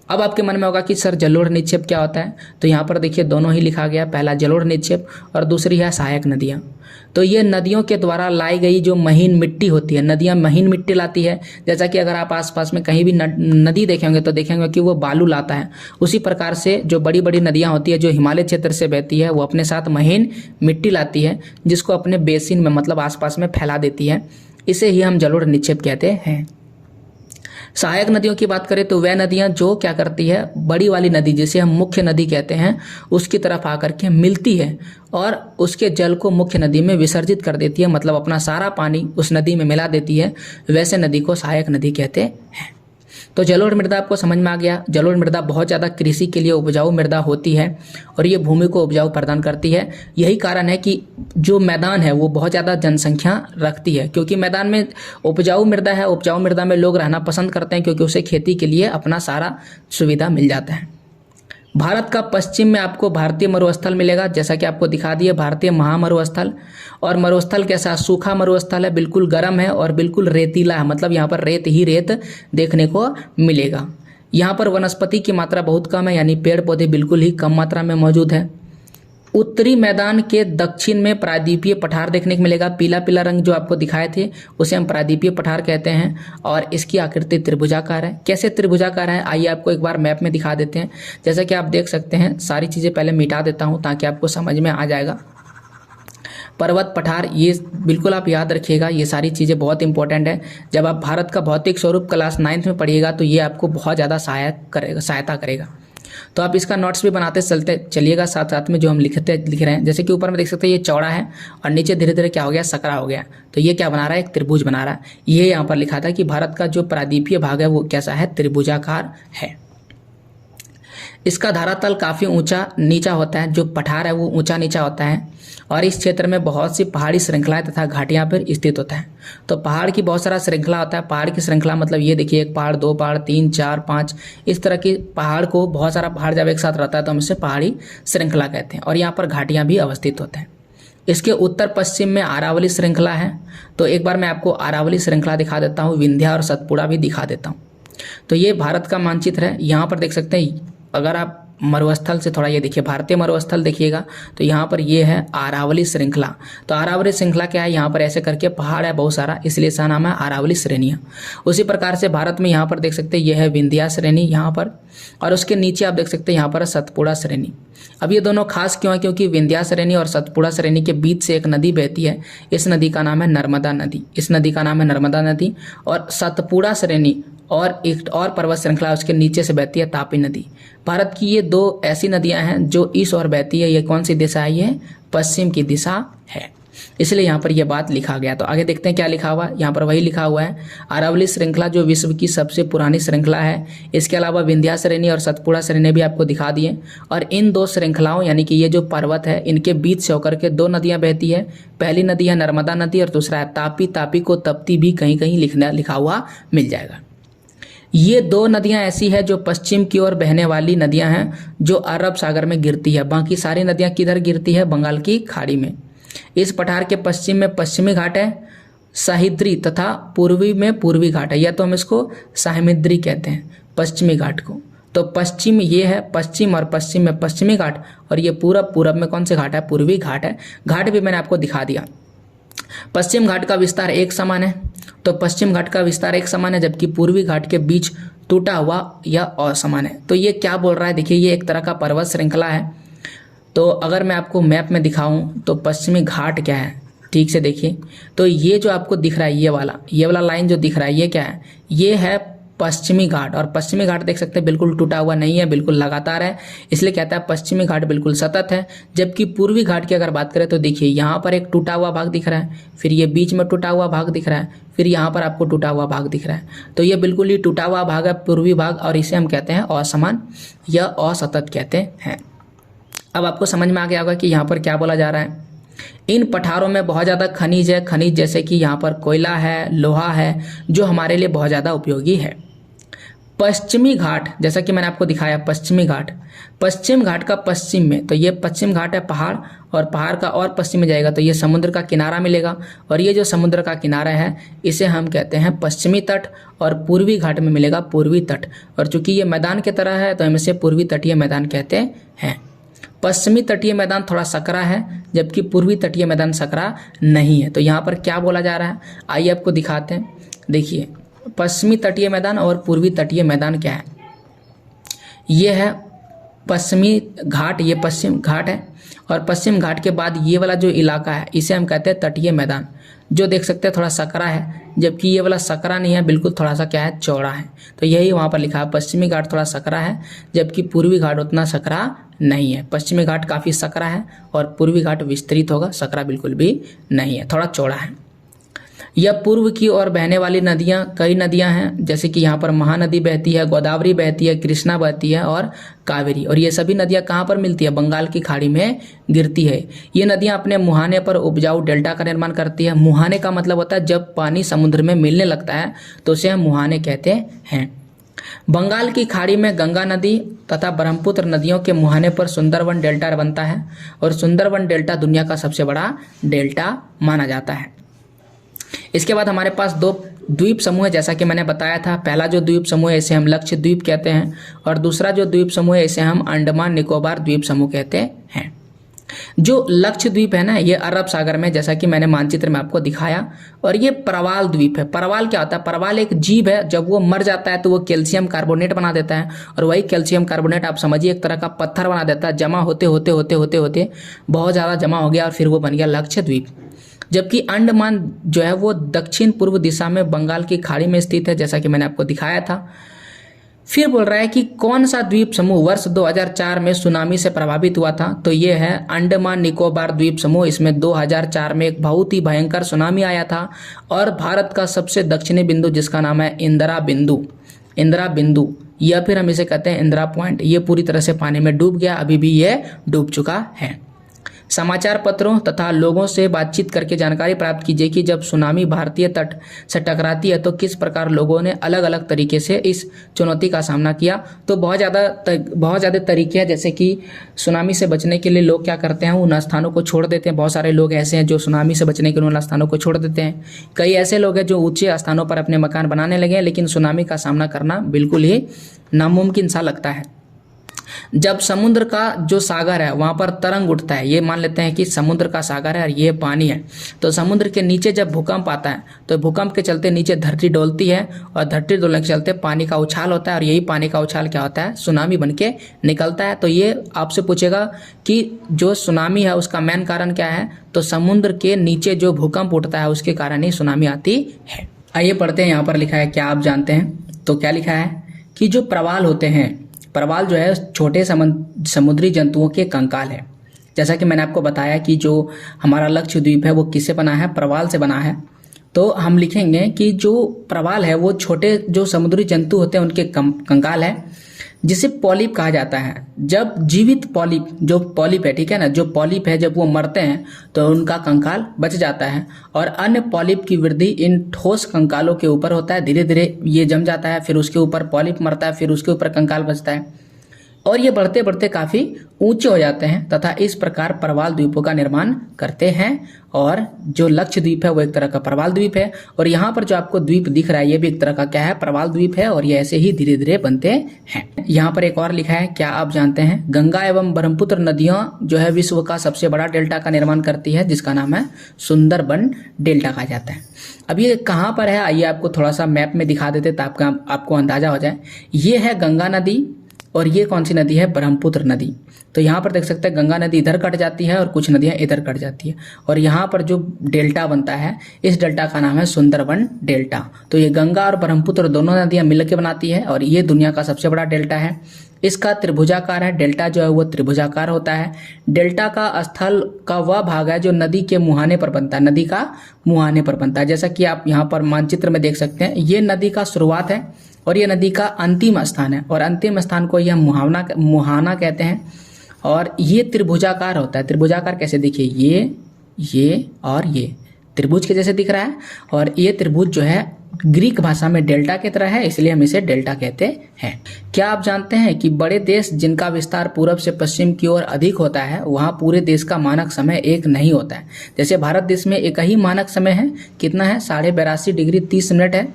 अब आपके मन में होगा कि सर जलोढ़ निक्षेप क्या होता है? तो यहाँ पर देखिए दोनों ही लिखा गया, पहला जलोढ़ निक्षेप और दूसरी है सहायक नदियाँ। तो ये नदियों के द्वारा लाई गई जो महीन मिट्टी होती है, नदियाँ महीन मिट्टी लाती है। जैसा कि अगर आप आसपास में कहीं भी नदी देखेंगे तो देखेंगे कि वो बालू लाता है। उसी प्रकार से जो बड़ी बड़ी नदियाँ होती है जो हिमालय क्षेत्र से बहती है वो अपने साथ महीन मिट्टी लाती है जिसको अपने बेसिन में मतलब आसपास में फैला देती है। इसे ही हम जलोढ़ निक्षेप कहते हैं। सहायक नदियों की बात करें तो वह नदियां जो क्या करती है, बड़ी वाली नदी जिसे हम मुख्य नदी कहते हैं उसकी तरफ आकर के मिलती है और उसके जल को मुख्य नदी में विसर्जित कर देती है, मतलब अपना सारा पानी उस नदी में मिला देती है। वैसे नदी को सहायक नदी कहते हैं। तो जलोढ़ मृदा आपको समझ में आ गया। जलोढ़ मृदा बहुत ज़्यादा कृषि के लिए उपजाऊ मृदा होती है और ये भूमि को उपजाऊ प्रदान करती है। यही कारण है कि जो मैदान है वो बहुत ज़्यादा जनसंख्या रखती है, क्योंकि मैदान में उपजाऊ मृदा है। उपजाऊ मृदा में लोग रहना पसंद करते हैं क्योंकि उसे खेती के लिए अपना सारा सुविधा मिल जाता है। भारत का पश्चिम में आपको भारतीय मरुस्थल मिलेगा, जैसा कि आपको दिखा दिए भारतीय महामरुस्थल। और मरुस्थल कैसा? सूखा मरुस्थल है, बिल्कुल गर्म है और बिल्कुल रेतीला है, मतलब यहाँ पर रेत ही रेत देखने को मिलेगा। यहाँ पर वनस्पति की मात्रा बहुत कम है, यानी पेड़ पौधे बिल्कुल ही कम मात्रा में मौजूद है। उत्तरी मैदान के दक्षिण में प्रायद्वीपीय पठार देखने को मिलेगा। पीला पीला रंग जो आपको दिखाए थे उसे हम प्रायद्वीपीय पठार कहते हैं और इसकी आकृति त्रिभुजाकार है। कैसे त्रिभुजाकार है आइए आपको एक बार मैप में दिखा देते हैं। जैसा कि आप देख सकते हैं, सारी चीज़ें पहले मिटा देता हूँ ताकि आपको समझ में आ जाएगा। पर्वत पठार, ये बिल्कुल आप याद रखिएगा, ये सारी चीज़ें बहुत इंपॉर्टेंट है। जब आप भारत का भौतिक स्वरूप क्लास 9th में पढ़िएगा तो ये आपको बहुत ज़्यादा सहायता करेगा। तो आप इसका नोट्स भी बनाते चलिएगा साथ साथ में जो हम लिख रहे हैं। जैसे कि ऊपर में देख सकते हैं ये चौड़ा है और नीचे धीरे धीरे क्या हो गया, सकरा हो गया। तो ये क्या बना रहा है, एक त्रिभुज बना रहा है। ये यहाँ पर लिखा था कि भारत का जो प्रायद्वीपीय भाग है वो कैसा है, त्रिभुजाकार है। इसका धरातल काफ़ी ऊंचा नीचा होता है, जो पठार है वो ऊंचा नीचा होता है और इस क्षेत्र में बहुत सी पहाड़ी श्रृंखलाएं तथा घाटियां पर स्थित होता है। तो पहाड़ की बहुत सारा श्रृंखला होता है। पहाड़ की श्रृंखला मतलब ये देखिए, एक पहाड़, दो पहाड़, 3, 4, 5, इस तरह की पहाड़ को, बहुत सारा पहाड़ जब एक साथ रहता है तो हम इसे पहाड़ी श्रृंखला कहते हैं। और यहाँ पर घाटियाँ भी अवस्थित होते हैं। इसके उत्तर पश्चिम में अरावली श्रृंखला है। तो एक बार मैं आपको अरावली श्रृंखला दिखा देता हूँ, विंध्या और सतपुड़ा भी दिखा देता हूँ। तो ये भारत का मानचित्र है। यहाँ पर देख सकते हैं, अगर आप मरुस्थल से थोड़ा ये देखिए, भारतीय मरुस्थल देखिएगा तो यहाँ पर ये है अरावली श्रृंखला। तो अरावली श्रृंखला क्या है, यहाँ पर ऐसे करके पहाड़ है बहुत सारा, इसलिए इसका नाम है अरावली श्रेणियाँ। उसी प्रकार से भारत में यहाँ पर देख सकते हैं ये है विंध्या श्रेणी यहाँ पर, और उसके नीचे आप देख सकते हैं यहाँ पर सतपुड़ा श्रेणी। अब ये दोनों खास क्यों है, क्योंकि विंध्या श्रेणी और सतपुड़ा श्रेणी के बीच से एक नदी बहती है। इस नदी का नाम है नर्मदा नदी। इस नदी का नाम है नर्मदा नदी। और सतपुड़ा श्रेणी और एक और पर्वत श्रृंखला उसके नीचे से बहती है तापी नदी। भारत की ये दो ऐसी नदियां हैं जो इस ओर बहती है। ये कौन सी दिशा है, ये पश्चिम की दिशा है, इसलिए यहाँ पर यह बात लिखा गया। तो आगे देखते हैं क्या लिखा हुआ है। यहाँ पर वही लिखा हुआ है, अरावली श्रृंखला जो विश्व की सबसे पुरानी श्रृंखला है। इसके अलावा विंध्या श्रेणी और सतपुड़ा श्रेणी भी आपको दिखा दिए। और इन दो श्रृंखलाओं यानी कि ये जो पर्वत है, इनके बीच से होकर के दो नदियाँ बहती है। पहली नदी है नर्मदा नदी और दूसरा है तापी। तापी को तप्ती भी कहीं कहीं लिखा हुआ मिल जाएगा। ये दो नदियां ऐसी है जो पश्चिम की ओर बहने वाली नदियां हैं जो अरब सागर में गिरती है। बाकी सारी नदियां किधर गिरती है, बंगाल की खाड़ी में। इस पठार के पश्चिम में पश्चिमी घाट है सह्याद्री तथा पूर्वी में पूर्वी घाट है, या तो हम इसको सह्याद्री कहते हैं पश्चिमी घाट को। तो पश्चिम ये है, पश्चिम और पश्चिम में पश्चिमी घाट, और ये पूरब में कौन से घाट है, पूर्वी घाट है। घाट भी मैंने आपको दिखा दिया। पश्चिम घाट का विस्तार एक समान है, तो पश्चिम घाट का विस्तार एक समान है, जबकि पूर्वी घाट के बीच टूटा हुआ या असमान है। तो ये क्या बोल रहा है, देखिए ये एक तरह का पर्वत श्रृंखला है। तो अगर मैं आपको मैप में दिखाऊं तो पश्चिमी घाट क्या है, ठीक से देखिए। तो ये जो आपको दिख रहा है, ये वाला लाइन जो दिख रहा है, ये क्या है, ये है पश्चिमी घाट। और पश्चिमी घाट देख सकते हैं बिल्कुल टूटा हुआ नहीं है, बिल्कुल लगातार है, इसलिए कहता है पश्चिमी घाट बिल्कुल सतत है। जबकि पूर्वी घाट की अगर बात करें तो देखिए यहाँ पर एक टूटा हुआ भाग दिख रहा है, फिर ये बीच में टूटा हुआ भाग दिख रहा है, फिर यहाँ पर आपको टूटा हुआ भाग दिख रहा है। तो ये बिल्कुल ही टूटा हुआ भाग है पूर्वी भाग, और इसे हम कहते हैं असमान या असतत कहते हैं। अब आपको समझ में आ गया होगा कि यहाँ पर क्या बोला जा रहा है। इन पठारों में बहुत ज़्यादा खनिज है, खनिज जैसे कि यहाँ पर कोयला है, लोहा है, जो हमारे लिए बहुत ज़्यादा उपयोगी है। पश्चिमी घाट, जैसा कि मैंने आपको दिखाया, पश्चिमी घाट, पश्चिम घाट का पश्चिम में, तो ये पश्चिम घाट है पहाड़, और पहाड़ का और पश्चिम में जाएगा तो ये समुद्र का किनारा मिलेगा, और ये जो समुद्र का किनारा है इसे हम कहते हैं पश्चिमी तट, और पूर्वी घाट में मिलेगा पूर्वी तट। और चूंकि ये मैदान की तरह है तो हम इसे पूर्वी तटीय मैदान कहते हैं। पश्चिमी तटीय मैदान थोड़ा सकरा है, जबकि पूर्वी तटीय मैदान सकरा नहीं है। तो यहाँ पर क्या बोला जा रहा है, आइए आपको दिखाते हैं। देखिए पश्चिमी तटीय मैदान और पूर्वी तटीय मैदान क्या है, ये है पश्चिमी घाट, ये पश्चिम घाट है, और पश्चिम घाट के बाद ये वाला जो इलाका है इसे हम कहते हैं तटीय मैदान, जो देख सकते हैं थोड़ा सकरा है, जबकि ये वाला सकरा नहीं है, बिल्कुल थोड़ा सा क्या है, चौड़ा है। तो यही वहाँ पर लिखा है, पश्चिमी घाट थोड़ा सकरा है, जबकि पूर्वी घाट उतना सकरा नहीं है। पश्चिमी घाट काफ़ी सकरा है और पूर्वी घाट विस्तृत होगा, सकरा बिल्कुल भी नहीं है, थोड़ा चौड़ा है। यह पूर्व की ओर बहने वाली नदियाँ, कई नदियाँ हैं, जैसे कि यहाँ पर महानदी बहती है, गोदावरी बहती है, कृष्णा बहती है और कावेरी। और ये सभी नदियाँ कहाँ पर मिलती है, बंगाल की खाड़ी में गिरती है। ये नदियाँ अपने मुहाने पर उपजाऊ डेल्टा का निर्माण करती है। मुहाने का मतलब होता है जब पानी समुद्र में मिलने लगता है तो उसे हम मुहाने कहते हैं। बंगाल की खाड़ी में गंगा नदी तथा ब्रह्मपुत्र नदियों के मुहाने पर सुंदरवन डेल्टा बनता है, और सुंदरवन डेल्टा दुनिया का सबसे बड़ा डेल्टा माना जाता है। इसके बाद हमारे पास दो द्वीप समूह है, जैसा कि मैंने बताया था। पहला जो द्वीप समूह है इसे हम लक्षद्वीप कहते हैं, और दूसरा जो द्वीप समूह है इसे हम अंडमान निकोबार द्वीप समूह कहते हैं। जो लक्षद्वीप है ना, ये अरब सागर में, जैसा कि मैंने मानचित्र में आपको दिखाया। और ये परवाल द्वीप है। परवाल क्या होता है? परवाल एक जीव है, जब वो मर जाता है तो वो कैल्शियम कार्बोनेट बना देता है, और वही कैल्शियम कार्बोनेट आप समझिए एक तरह का पत्थर बना देता है। जमा होते होते होते होते होते बहुत ज़्यादा जमा हो गया और फिर वो बन गया लक्षद्वीप। जबकि अंडमान जो है वो दक्षिण पूर्व दिशा में बंगाल की खाड़ी में स्थित है, जैसा कि मैंने आपको दिखाया था। फिर बोल रहा है कि कौन सा द्वीप समूह वर्ष 2004 में सुनामी से प्रभावित हुआ था? तो ये है अंडमान निकोबार द्वीप समूह। इसमें 2004 में एक बहुत ही भयंकर सुनामी आया था, और भारत का सबसे दक्षिणी बिंदु जिसका नाम है इंदिरा बिंदु या फिर हम इसे कहते हैं इंदिरा पॉइंट, ये पूरी तरह से पानी में डूब गया। अभी भी ये डूब चुका है। समाचार पत्रों तथा लोगों से बातचीत करके जानकारी प्राप्त कीजिए कि जब सुनामी भारतीय तट से टकराती है तो किस प्रकार लोगों ने अलग अलग तरीके से इस चुनौती का सामना किया। तो बहुत ज़्यादा तरीके हैं, जैसे कि सुनामी से बचने के लिए लोग क्या करते हैं, उन स्थानों को छोड़ देते हैं। बहुत सारे लोग ऐसे हैं जो सुनामी से बचने के लिए उन स्थानों को छोड़ देते हैं। कई ऐसे लोग हैं जो ऊंचे स्थानों पर अपने मकान बनाने लगे हैं, लेकिन सुनामी का सामना करना बिल्कुल ही नामुमकिन सा लगता है। जब समुद्र का जो सागर है वहां पर तरंग उठता है, ये मान लेते हैं कि समुद्र का सागर है और ये पानी है, तो समुद्र के नीचे जब भूकंप आता है तो भूकंप के चलते नीचे धरती डोलती है, और धरती डोलने के चलते पानी का उछाल होता है, और यही पानी का उछाल क्या होता है, सुनामी बन के निकलता है। तो ये आपसे पूछेगा कि जो सुनामी है उसका मेन कारण क्या है, तो समुद्र के नीचे जो भूकंप उठता है उसके कारण ही सुनामी आती है। आइए पढ़ते हैं, यहाँ पर लिखा है, क्या आप जानते हैं? तो क्या लिखा है कि जो प्रवाल होते हैं, प्रवाल जो है छोटे समुद्री जंतुओं के कंकाल है। जैसा कि मैंने आपको बताया कि जो हमारा लक्षद्वीप है वो किससे बना है, प्रवाल से बना है। तो हम लिखेंगे कि जो प्रवाल है वो छोटे जो समुद्री जंतु होते हैं उनके कंकाल है, जिसे पॉलिप कहा जाता है। जब जीवित पॉलिप, जो पॉलिप है, ठीक है ना, जो पॉलिप है जब वो मरते हैं तो उनका कंकाल बच जाता है, और अन्य पॉलिप की वृद्धि इन ठोस कंकालों के ऊपर होता है। धीरे धीरे ये जम जाता है, फिर उसके ऊपर पॉलिप मरता है, फिर उसके ऊपर कंकाल बचता है, और ये बढ़ते बढ़ते काफी ऊंचे हो जाते हैं तथा इस प्रकार प्रवाल द्वीपों का निर्माण करते हैं। और जो लक्षद्वीप है वो एक तरह का प्रवाल द्वीप है, और यहाँ पर जो आपको द्वीप दिख रहा है ये भी एक तरह का क्या है, प्रवाल द्वीप है, और ये ऐसे ही धीरे धीरे बनते हैं। यहाँ पर एक और लिखा है, क्या आप जानते हैं गंगा एवं ब्रह्मपुत्र नदियां जो है विश्व का सबसे बड़ा डेल्टा का निर्माण करती है, जिसका नाम है सुंदरबन डेल्टा कहा जाता है। अब ये कहाँ पर है, आइए आपको थोड़ा सा मैप में दिखा देते ताकि आपको अंदाजा हो जाए। ये है गंगा नदी, और ये कौन सी नदी है, ब्रह्मपुत्र नदी। तो यहाँ पर देख सकते हैं गंगा नदी इधर कट जाती है और कुछ नदियाँ इधर कट जाती है, और यहाँ पर जो डेल्टा बनता है इस डेल्टा का नाम है सुंदरबन डेल्टा। तो ये गंगा और ब्रह्मपुत्र दोनों नदियाँ मिलकर बनाती है, और ये दुनिया का सबसे बड़ा डेल्टा है। इसका त्रिभुजाकार है, डेल्टा जो है वो त्रिभुजाकार होता है। डेल्टा का स्थल का वह भाग है जो नदी के मुहाने पर बनता है, नदी का मुहाने पर बनता है। जैसा कि आप यहाँ पर मानचित्र में देख सकते हैं, ये नदी का शुरुआत है और ये नदी का अंतिम स्थान है, और अंतिम स्थान को यह मुहाना कहते हैं। और ये त्रिभुजाकार होता है। त्रिभुजाकार कैसे, देखिए ये और ये त्रिभुज के जैसे दिख रहा है, और ये त्रिभुज जो है ग्रीक भाषा में डेल्टा की तरह है, इसलिए हम इसे डेल्टा कहते हैं। क्या आप जानते हैं कि बड़े देश जिनका विस्तार पूरब से पश्चिम की ओर अधिक होता है वहां पूरे देश का मानक समय एक नहीं होता है। जैसे भारत देश में एक ही मानक समय है, कितना है, 82.30 डिग्री 30 मिनट है।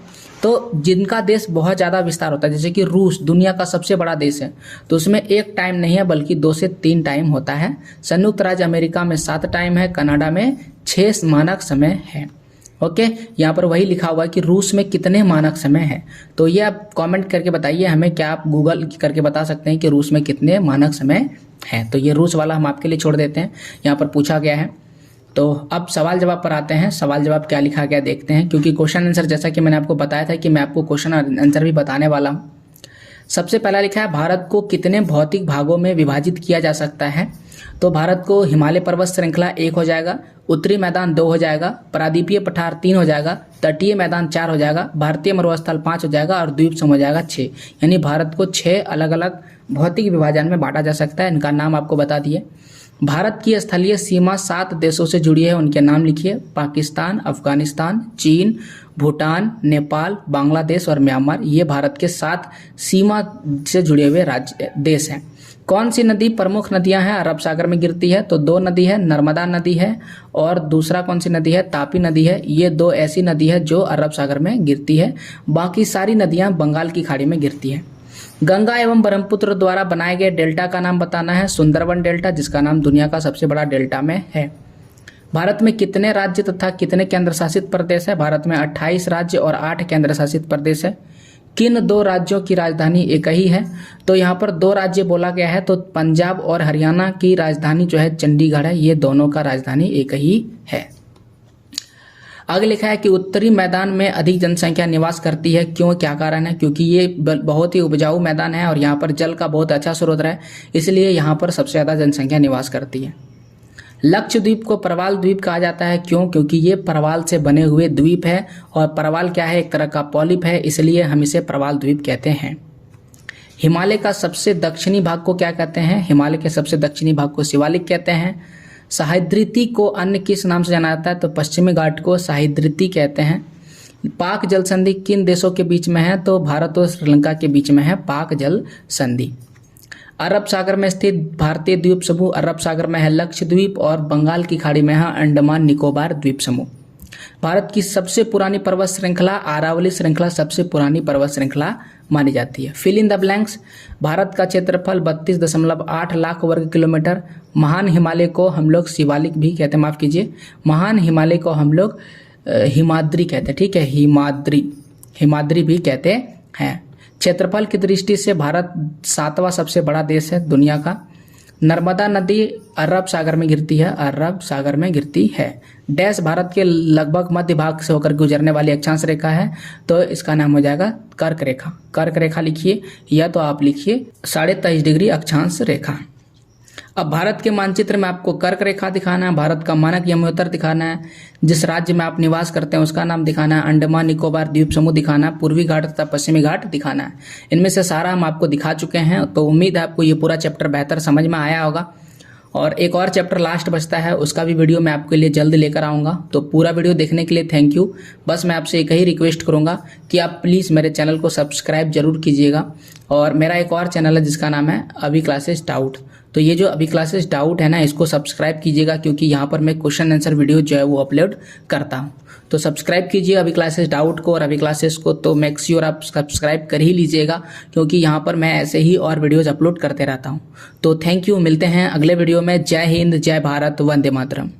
तो जिनका देश बहुत ज़्यादा विस्तार होता है, जैसे कि रूस दुनिया का सबसे बड़ा देश है, तो उसमें एक टाइम नहीं है बल्कि 2 से 3 टाइम होता है। संयुक्त राज्य अमेरिका में 7 टाइम है, कनाडा में 6 मानक समय है। ओके, यहाँ पर वही लिखा हुआ है कि रूस में कितने मानक समय है। तो ये आप कमेंट करके बताइए हमें, क्या आप गूगल करके बता सकते हैं कि रूस में कितने मानक समय है। तो ये रूस वाला हम आपके लिए छोड़ देते हैं, यहाँ पर पूछा गया है। तो अब सवाल जवाब पर आते हैं। सवाल जवाब क्या लिखा गया देखते हैं, क्योंकि क्वेश्चन आंसर जैसा कि मैंने आपको बताया था कि मैं आपको क्वेश्चन आंसर भी बताने वाला हूँ। सबसे पहला लिखा है, भारत को कितने भौतिक भागों में विभाजित किया जा सकता है। तो भारत को हिमालय पर्वत श्रृंखला 1 हो जाएगा, उत्तरी मैदान 2 हो जाएगा, प्रादीपीय पठार 3 हो जाएगा, तटीय मैदान 4 हो जाएगा, भारतीय मरुस्थल 5 हो जाएगा, और द्वीप समूह हो जाएगा 6। यानी भारत को 6 अलग अलग भौतिक विभाजन में बांटा जा सकता है। इनका नाम आपको बता दिए। भारत की स्थलीय सीमा 7 देशों से जुड़ी है, उनके नाम लिखिए, पाकिस्तान, अफगानिस्तान, चीन, भूटान, नेपाल, बांग्लादेश और म्यांमार। ये भारत के 7 सीमा से जुड़े हुए देश हैं। कौन सी नदी प्रमुख नदियां हैं अरब सागर में गिरती है, तो 2 नदी है, नर्मदा नदी है और दूसरा कौन सी नदी है, तापी नदी है। ये 2 ऐसी नदी है जो अरब सागर में गिरती है, बाकी सारी नदियां बंगाल की खाड़ी में गिरती है। गंगा एवं ब्रह्मपुत्र द्वारा बनाए गए डेल्टा का नाम बताना है। सुंदरबन डेल्टा, जिसका नाम दुनिया का सबसे बड़ा डेल्टा में है। भारत में कितने राज्य तथा कितने केंद्र शासित प्रदेश है? भारत में 28 राज्य और 8 केंद्र शासित प्रदेश है। किन दो राज्यों की राजधानी एक ही है? तो यहाँ पर दो राज्य बोला गया है, तो पंजाब और हरियाणा की राजधानी जो है चंडीगढ़ है। ये दोनों का राजधानी एक ही है। आगे लिखा है कि उत्तरी मैदान में अधिक जनसंख्या निवास करती है। क्यों, क्या कारण है? क्योंकि ये बहुत ही उपजाऊ मैदान है और यहाँ पर जल का बहुत अच्छा स्रोत है, इसलिए यहाँ पर सबसे ज़्यादा जनसंख्या निवास करती है। लक्षद्वीप को प्रवाल द्वीप कहा जाता है। क्यों? क्योंकि ये प्रवाल से बने हुए द्वीप है और प्रवाल क्या है? एक तरह का पॉलिप है, इसलिए हम इसे प्रवाल द्वीप कहते हैं। हिमालय का सबसे दक्षिणी भाग को क्या कहते हैं? हिमालय के सबसे दक्षिणी भाग को शिवालिक कहते हैं। सह्याद्री को अन्य किस नाम से जाना जाता है? तो पश्चिमी घाट को सह्याद्री कहते हैं। पाक जल संधि किन देशों के बीच में है? तो भारत और श्रीलंका के बीच में है पाक जल संधि। अरब सागर में स्थित भारतीय द्वीप समूह अरब सागर में है लक्षद्वीप और बंगाल की खाड़ी में है अंडमान निकोबार द्वीप समूह। भारत की सबसे पुरानी पर्वत श्रृंखला अरावली श्रृंखला सबसे पुरानी पर्वत श्रृंखला मानी जाती है। Fill in the blanks. भारत का क्षेत्रफल 32.8 लाख वर्ग किलोमीटर। महान हिमालय को हम लोग शिवालिक भी कहते हैं, माफ कीजिए, महान हिमालय को हम लोग हिमाद्री कहते हैं। ठीक है, हिमाद्री भी कहते हैं। क्षेत्रफल की दृष्टि से भारत 7वां सबसे बड़ा देश है दुनिया का। नर्मदा नदी अरब सागर में गिरती है, अरब सागर में गिरती है। डैश भारत के लगभग मध्य भाग से होकर गुजरने वाली अक्षांश रेखा है, तो इसका नाम हो जाएगा कर्क रेखा। कर्क रेखा लिखिए या तो आप लिखिए 23.5 डिग्री अक्षांश रेखा। अब भारत के मानचित्र में आपको कर्क रेखा दिखाना है, भारत का मानक यमोत्तर दिखाना है, जिस राज्य में आप निवास करते हैं उसका नाम दिखाना है, अंडमान निकोबार द्वीप समूह दिखाना है, पूर्वी घाट तथा पश्चिमी घाट दिखाना है। इनमें से सारा हम आपको दिखा चुके हैं, तो उम्मीद है आपको ये पूरा चैप्टर बेहतर समझ में आया होगा। और एक और चैप्टर लास्ट बचता है, उसका भी वीडियो मैं आपके लिए जल्द लेकर आऊँगा। तो पूरा वीडियो देखने के लिए थैंक यू। बस मैं आपसे एक ही रिक्वेस्ट करूँगा कि आप प्लीज़ मेरे चैनल को सब्सक्राइब जरूर कीजिएगा। और मेरा एक और चैनल है जिसका नाम है अभी क्लासेस डाउट, तो ये जो अभी क्लासेस डाउट है ना, इसको सब्सक्राइब कीजिएगा, क्योंकि यहाँ पर मैं क्वेश्चन आंसर वीडियो जो है वो अपलोड करता हूँ। तो सब्सक्राइब कीजिए अभी क्लासेस डाउट को और अभी क्लासेस को, तो मेक श्योर आप सब्सक्राइब कर ही लीजिएगा, क्योंकि यहाँ पर मैं ऐसे ही और वीडियोज अपलोड करते रहता हूँ। तो थैंक यू, मिलते हैं अगले वीडियो में। जय हिंद, जय भारत, वंदे मातरम।